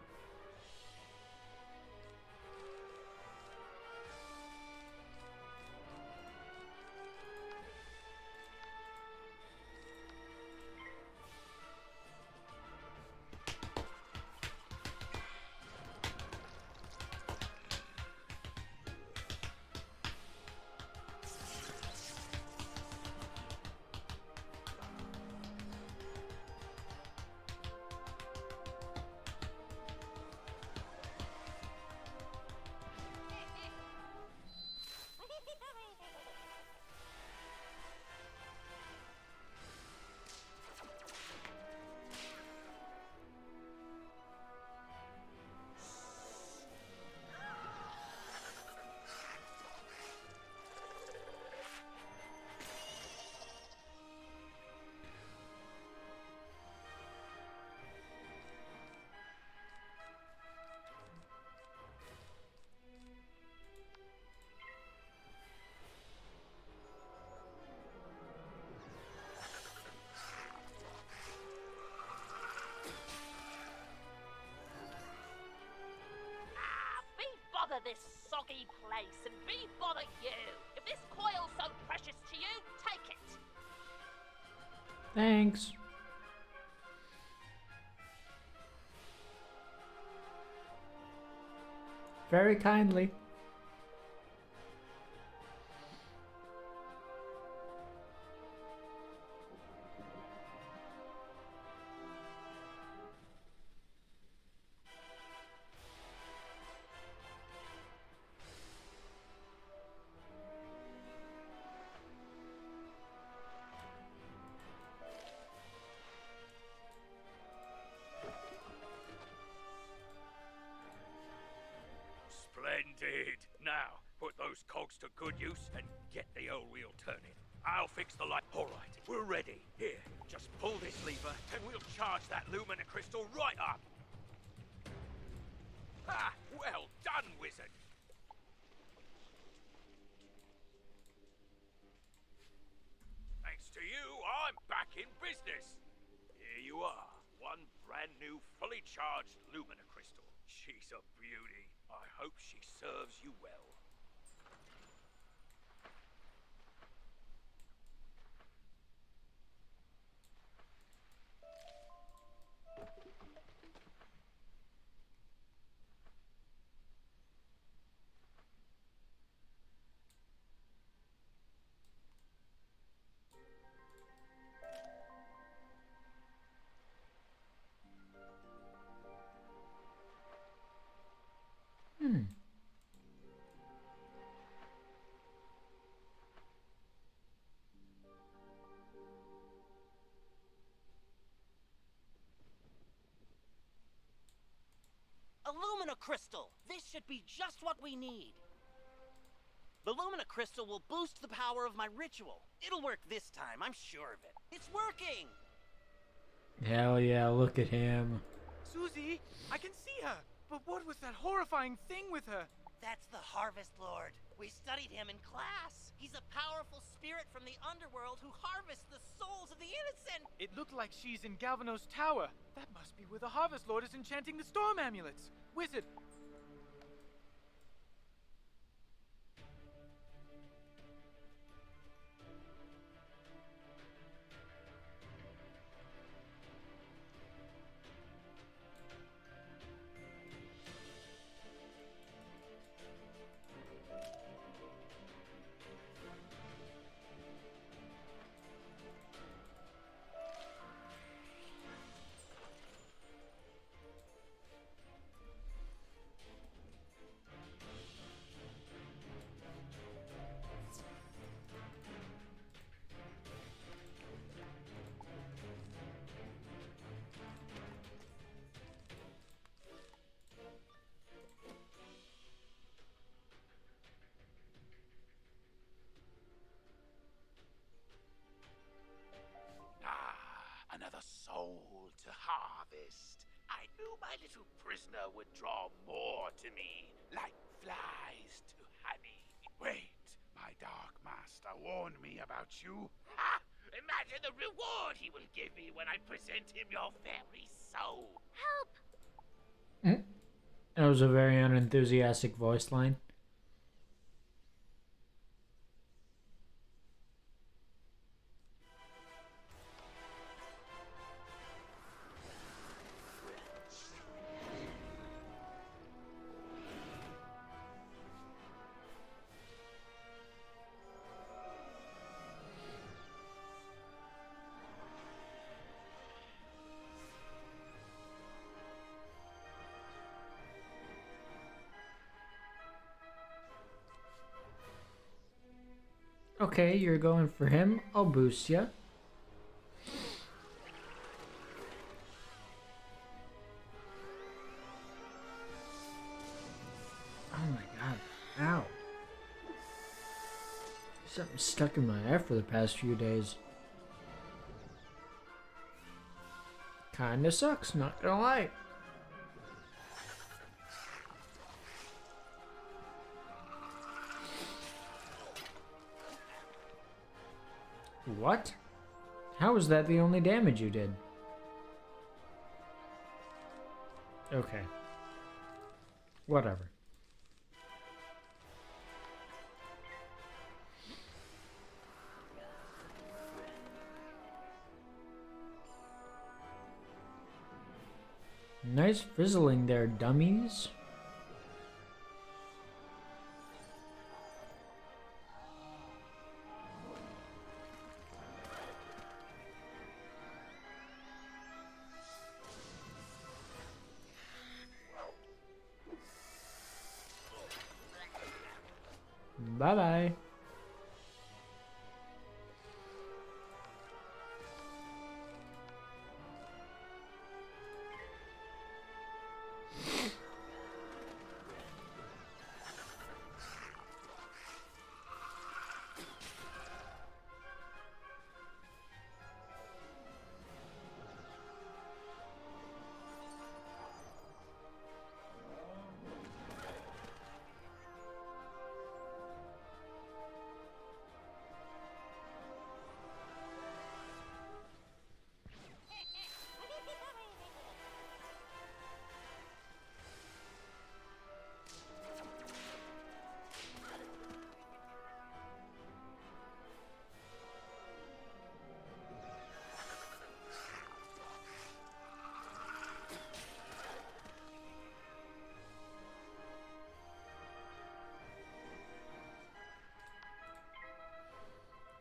Bother this soggy place and be bother you. If this coil's so precious to you, take it. Thanks. Very kindly. Splendid! Now, put those cogs to good use and get the old wheel turning. I'll fix the light. All right, we're ready. Here, just pull this lever and we'll charge that Lumina crystal right up. Ha! Well done, wizard! Thanks to you, I'm back in business. Here you are. One brand new, fully charged Lumina crystal. She's a beauty. I hope she serves you well. A Lumina crystal! This should be just what we need. The Lumina crystal will boost the power of my ritual. It'll work this time, I'm sure of it. It's working! Hell yeah, look at him. Susie, I can see her. But what was that horrifying thing with her? That's the Harvest Lord. We studied him in class. He's a powerful spirit from the underworld who harvests the souls of the innocent. It looked like she's in Galvanos Tower. That must be where the Harvest Lord is enchanting the storm amulets. Wizard, Another soul to harvest. I knew my little prisoner would draw more to me, like flies to honey. Wait, my dark master. master warned me about you. Ha! Imagine the reward he will give me when I present him your very soul. Help! That was a very unenthusiastic voice line. Okay, you're going for him. I'll boost ya. Oh my god. Ow. Something stuck in my eye for the past few days. Kinda sucks, not gonna lie. What? How is that the only damage you did? Okay. Whatever. Nice fizzling there, dummies. Bye-bye.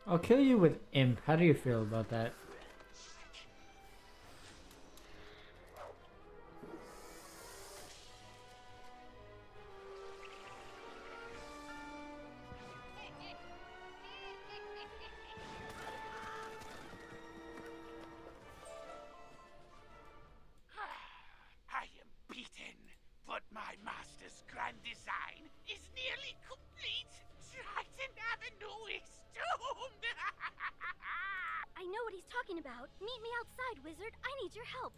I'll kill you with Imp. How do you feel about that? I am beaten, but my master's grand design is nearly complete. Triton Avenue is doomed! I know what he's talking about. Meet me outside, Wizard. I need your help.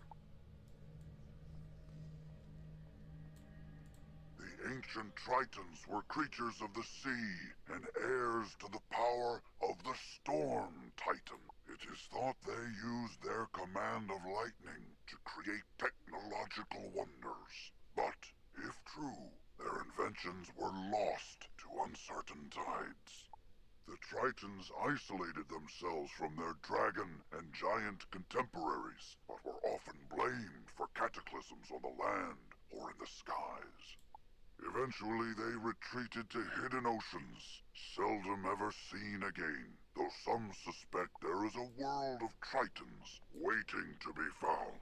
The ancient Tritons were creatures of the sea and heirs to the power of the Storm Titan. It is thought they used their command of lightning to create technological wonders. But, if true, their inventions were lost to uncertain tides. The Tritons isolated themselves from their dragon and giant contemporaries, but were often blamed for cataclysms on the land or in the skies. Eventually they retreated to hidden oceans, seldom ever seen again, though some suspect there is a world of Tritons waiting to be found.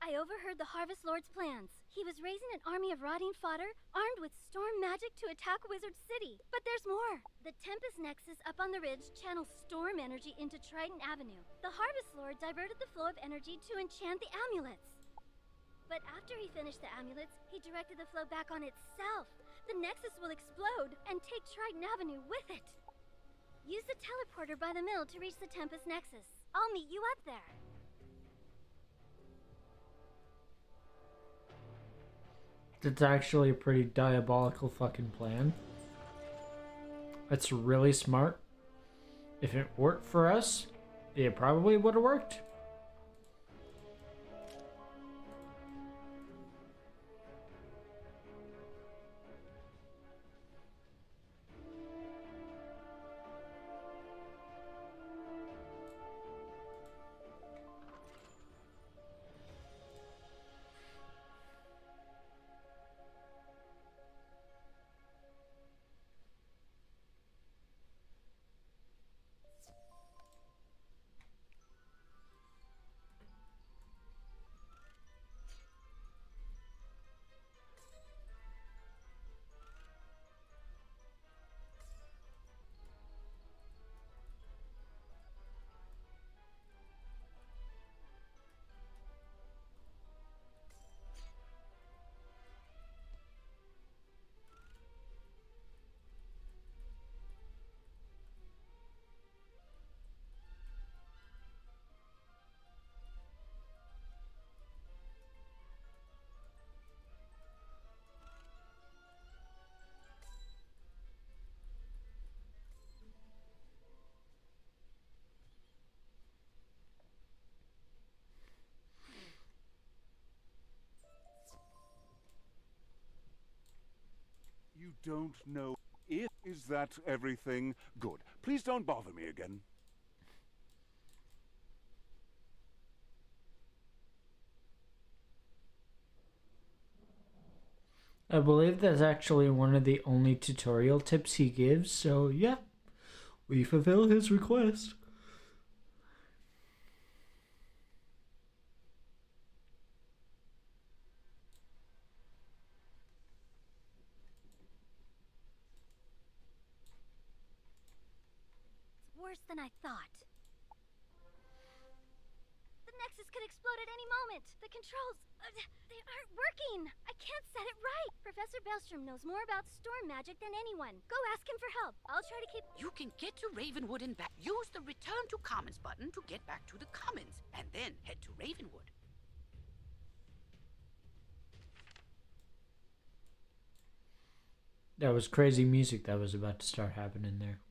I I overheard the Harvest Lord's plans. He was raising an army of rotting fodder, armed with storm magic to attack Wizard City. But there's more. The Tempest Nexus up on the ridge channels storm energy into Triton Avenue. The Harvest Lord diverted the flow of energy to enchant the amulets. But after he finished the amulets, he directed the flow back on itself. The Nexus will explode and take Triton Avenue with it. Use the teleporter by the mill to reach the Tempest Nexus. I'll meet you up there. That's actually a pretty diabolical fucking plan. That's really smart. If it worked for us, it probably would have worked. You don't know if... Is that everything? Good. Please don't bother me again. I believe that's actually one of the only tutorial tips he gives, so yeah, we fulfill his request. Worse than I thought. The Nexus could explode at any moment. The controls, they aren't working. I can't set it right. Professor Bellstrom knows more about storm magic than anyone. Go ask him for help. I'll try to keep... You can get to Ravenwood and back. Use the Return to Commons button to get back to the Commons, and then head to Ravenwood. That was crazy music that was about to start happening there.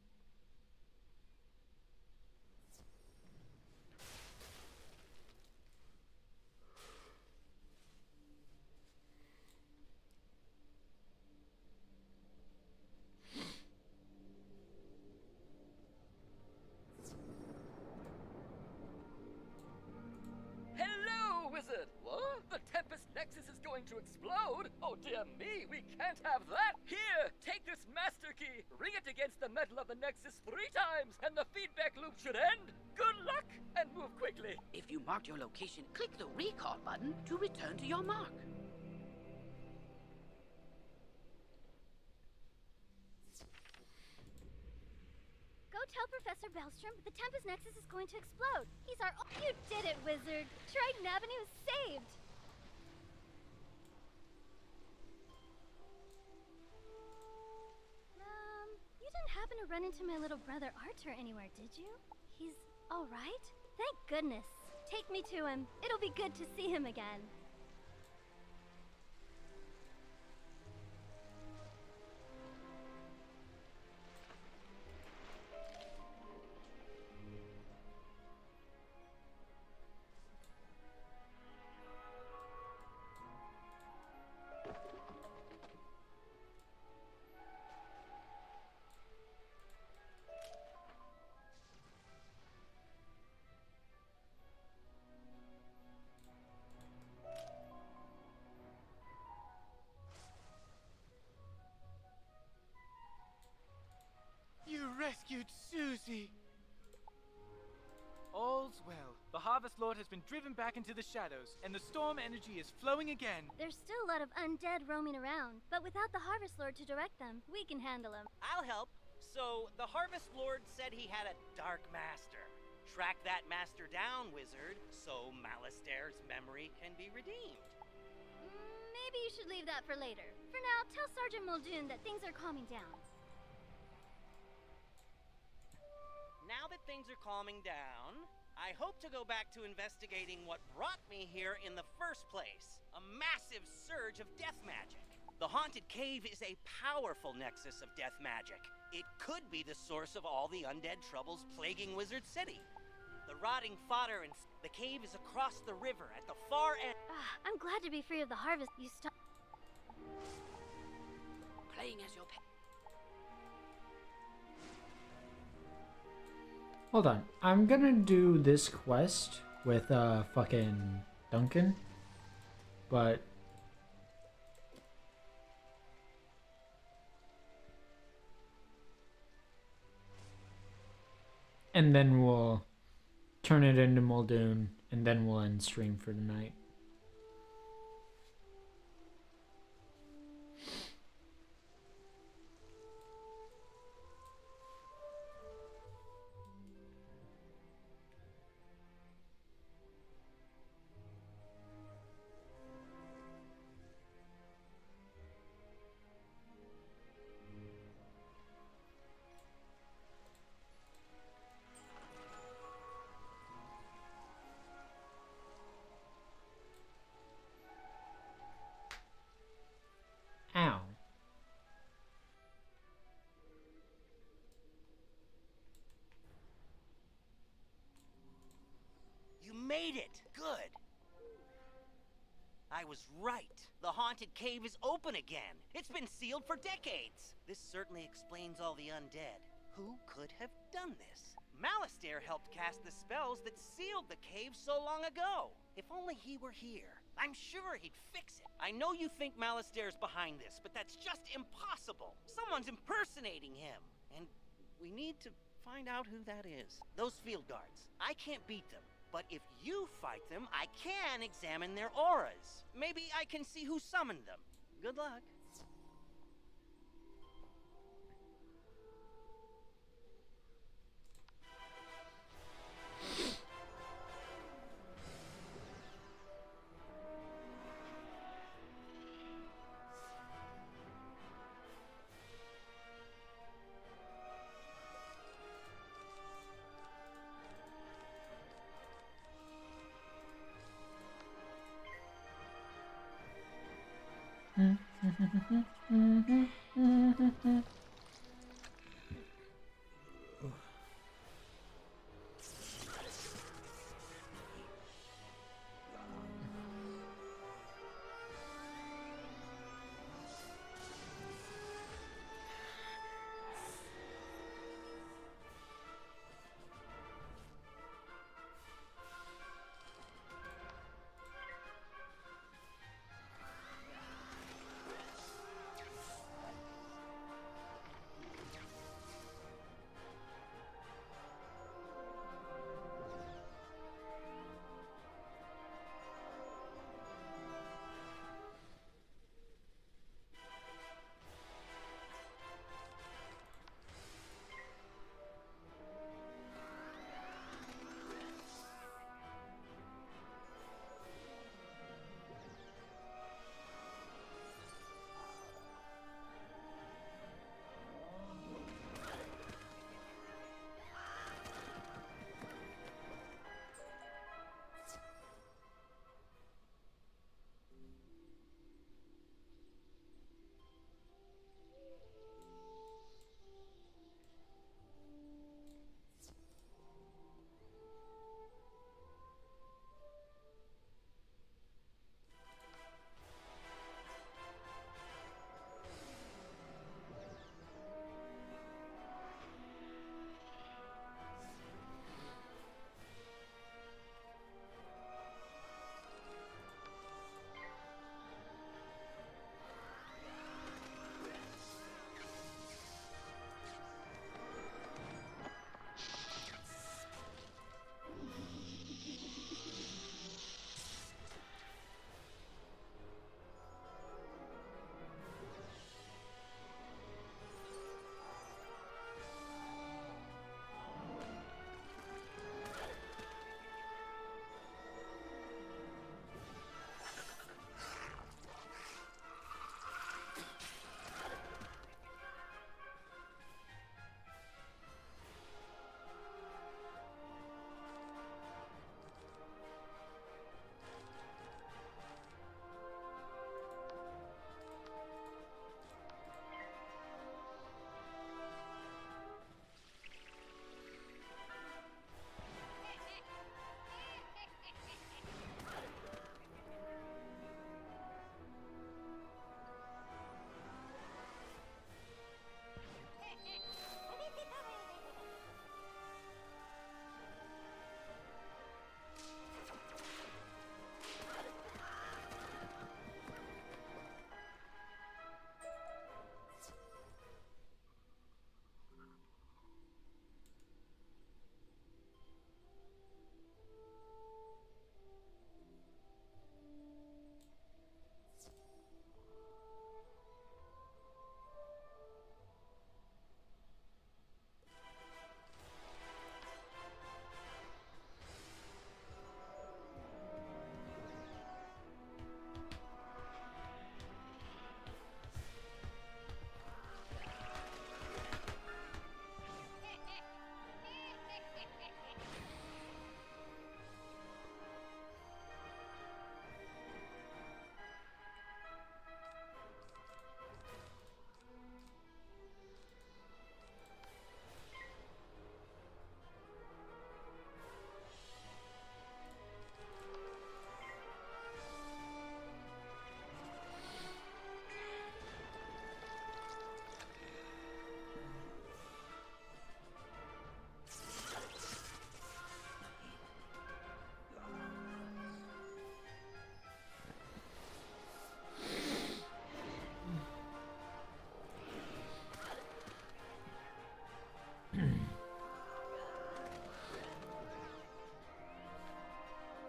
To explode? Oh dear me, we can't have that! Here, take this master key, ring it against the metal of the Nexus 3 times, and the feedback loop should end! Good luck, and move quickly! If you marked your location, click the recall button to return to your mark. Go tell Professor Bellstrom the Tempest Nexus is going to explode. He's our... You did it, Wizard! Triton Avenue is saved! You didn't happen to run into my little brother Arthur anywhere, did you? He's all right? Thank goodness. Take me to him. It'll be good to see him again. You rescued Susie! All's well. The Harvest Harvest Lord has been driven back into the shadows, and the storm energy is flowing again. There's still a lot of undead roaming around, but without the Harvest Lord to direct them, we can handle them. I'll help. So, the Harvest Lord said he had a Dark Master. Track that master down, wizard, so Malistair's memory can be redeemed. Maybe you should leave that for later. For now, tell Sergeant Muldoon that things are calming down. Now that things are calming down, I hope to go back to investigating what brought me here in the first place. A massive surge of death magic. The Haunted Cave is a powerful nexus of death magic. It could be the source of all the undead troubles plaguing Wizard City. The rotting fodder and the cave is across the river at the far end. I'm glad to be free of the harvest. You stop Playing as your pet. Hold on. I'm gonna do this quest with fucking Duncan. But and then we'll turn it into Muldoon, and then we'll end stream for tonight. Ow. You made it! Good! I was right. The Haunted Cave is open again. It's been sealed for decades. This certainly explains all the undead. Who could have done this? Malistair helped cast the spells that sealed the cave so long ago. If only he were here. I'm sure he'd fix it. I know you think Malistair's behind this, but that's just impossible. Someone's impersonating him. And we need to find out who that is. Those field guards. I can't beat them. But if you fight them, I can examine their auras. Maybe I can see who summoned them. Good luck.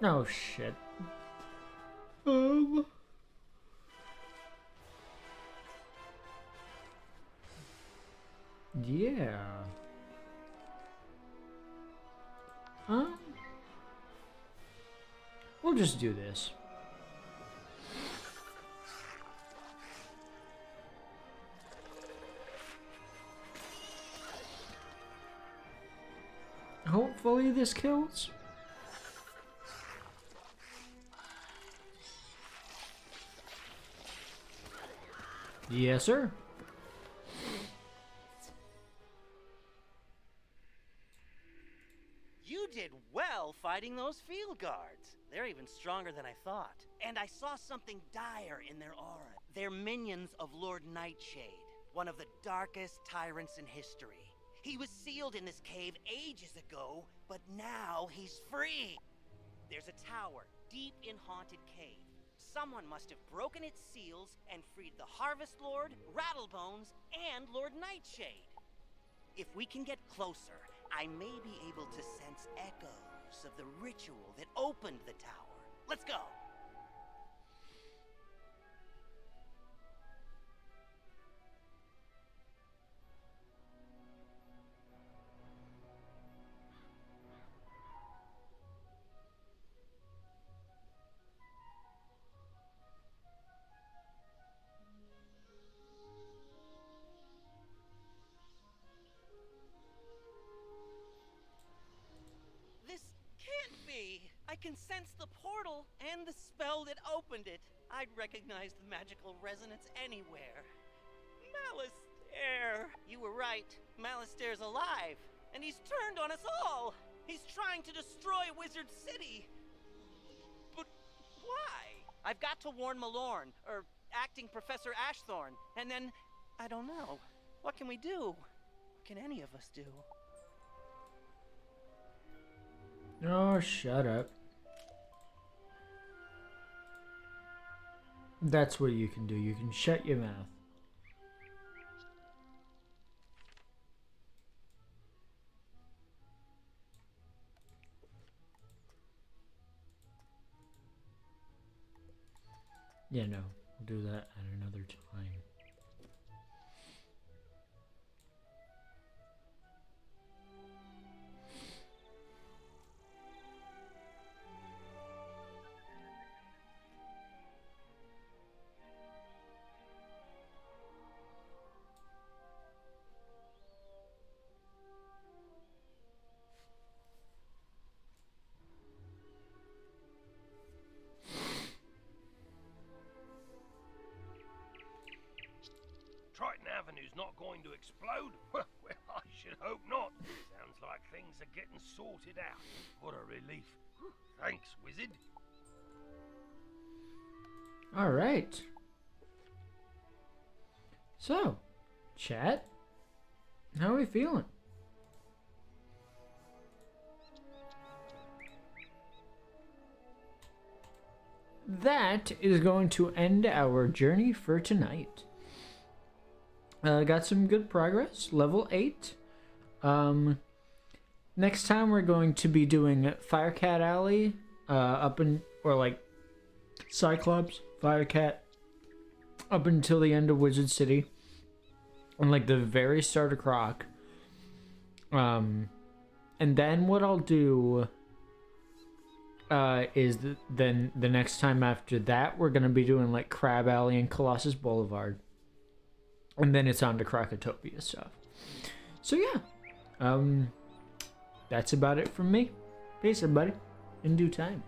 Oh shit. Yeah. We'll just do this. Hopefully this kills. Yes, sir. You did well fighting those field guards. They're even stronger than I thought. And I saw something dire in their aura. They're minions of Lord Nightshade, one of the darkest tyrants in history. He was sealed in this cave ages ago, but now he's free. There's a tower deep in Haunted Cave. Someone must have broken its seals and freed the Harvest Lord, Rattlebones, and Lord Nightshade. If we can get closer, I may be able to sense echoes of the ritual that opened the tower. Let's go! I can sense the portal and the spell that opened it. I'd recognize the magical resonance anywhere. Malistaire! You were right. Malistaire's alive, and he's turned on us all. He's trying to destroy Wizard City. But why? I've got to warn Malorn, or acting Professor Ashthorn, and then, I don't know. What can we do? What can any of us do? Oh, shut up. That's what you can do. You can shut your mouth. Yeah, no. We'll do that at another time. Triton Avenue's not going to explode? Well, I should hope not. Sounds like things are getting sorted out. What a relief. Thanks, Wizard. All right. So, chat, how are we feeling? That is going to end our journey for tonight. Got some good progress. Level 8. Next time we're going to be doing Firecat Alley, or like Cyclops, Firecat, up until the end of Wizard City, and like the very start of Croc. And then what I'll do is then the next time after that we're gonna be doing like Crab Alley and Colossus Boulevard. And then it's on to Krakatopia stuff. So yeah, that's about it from me. Peace, everybody. In due time.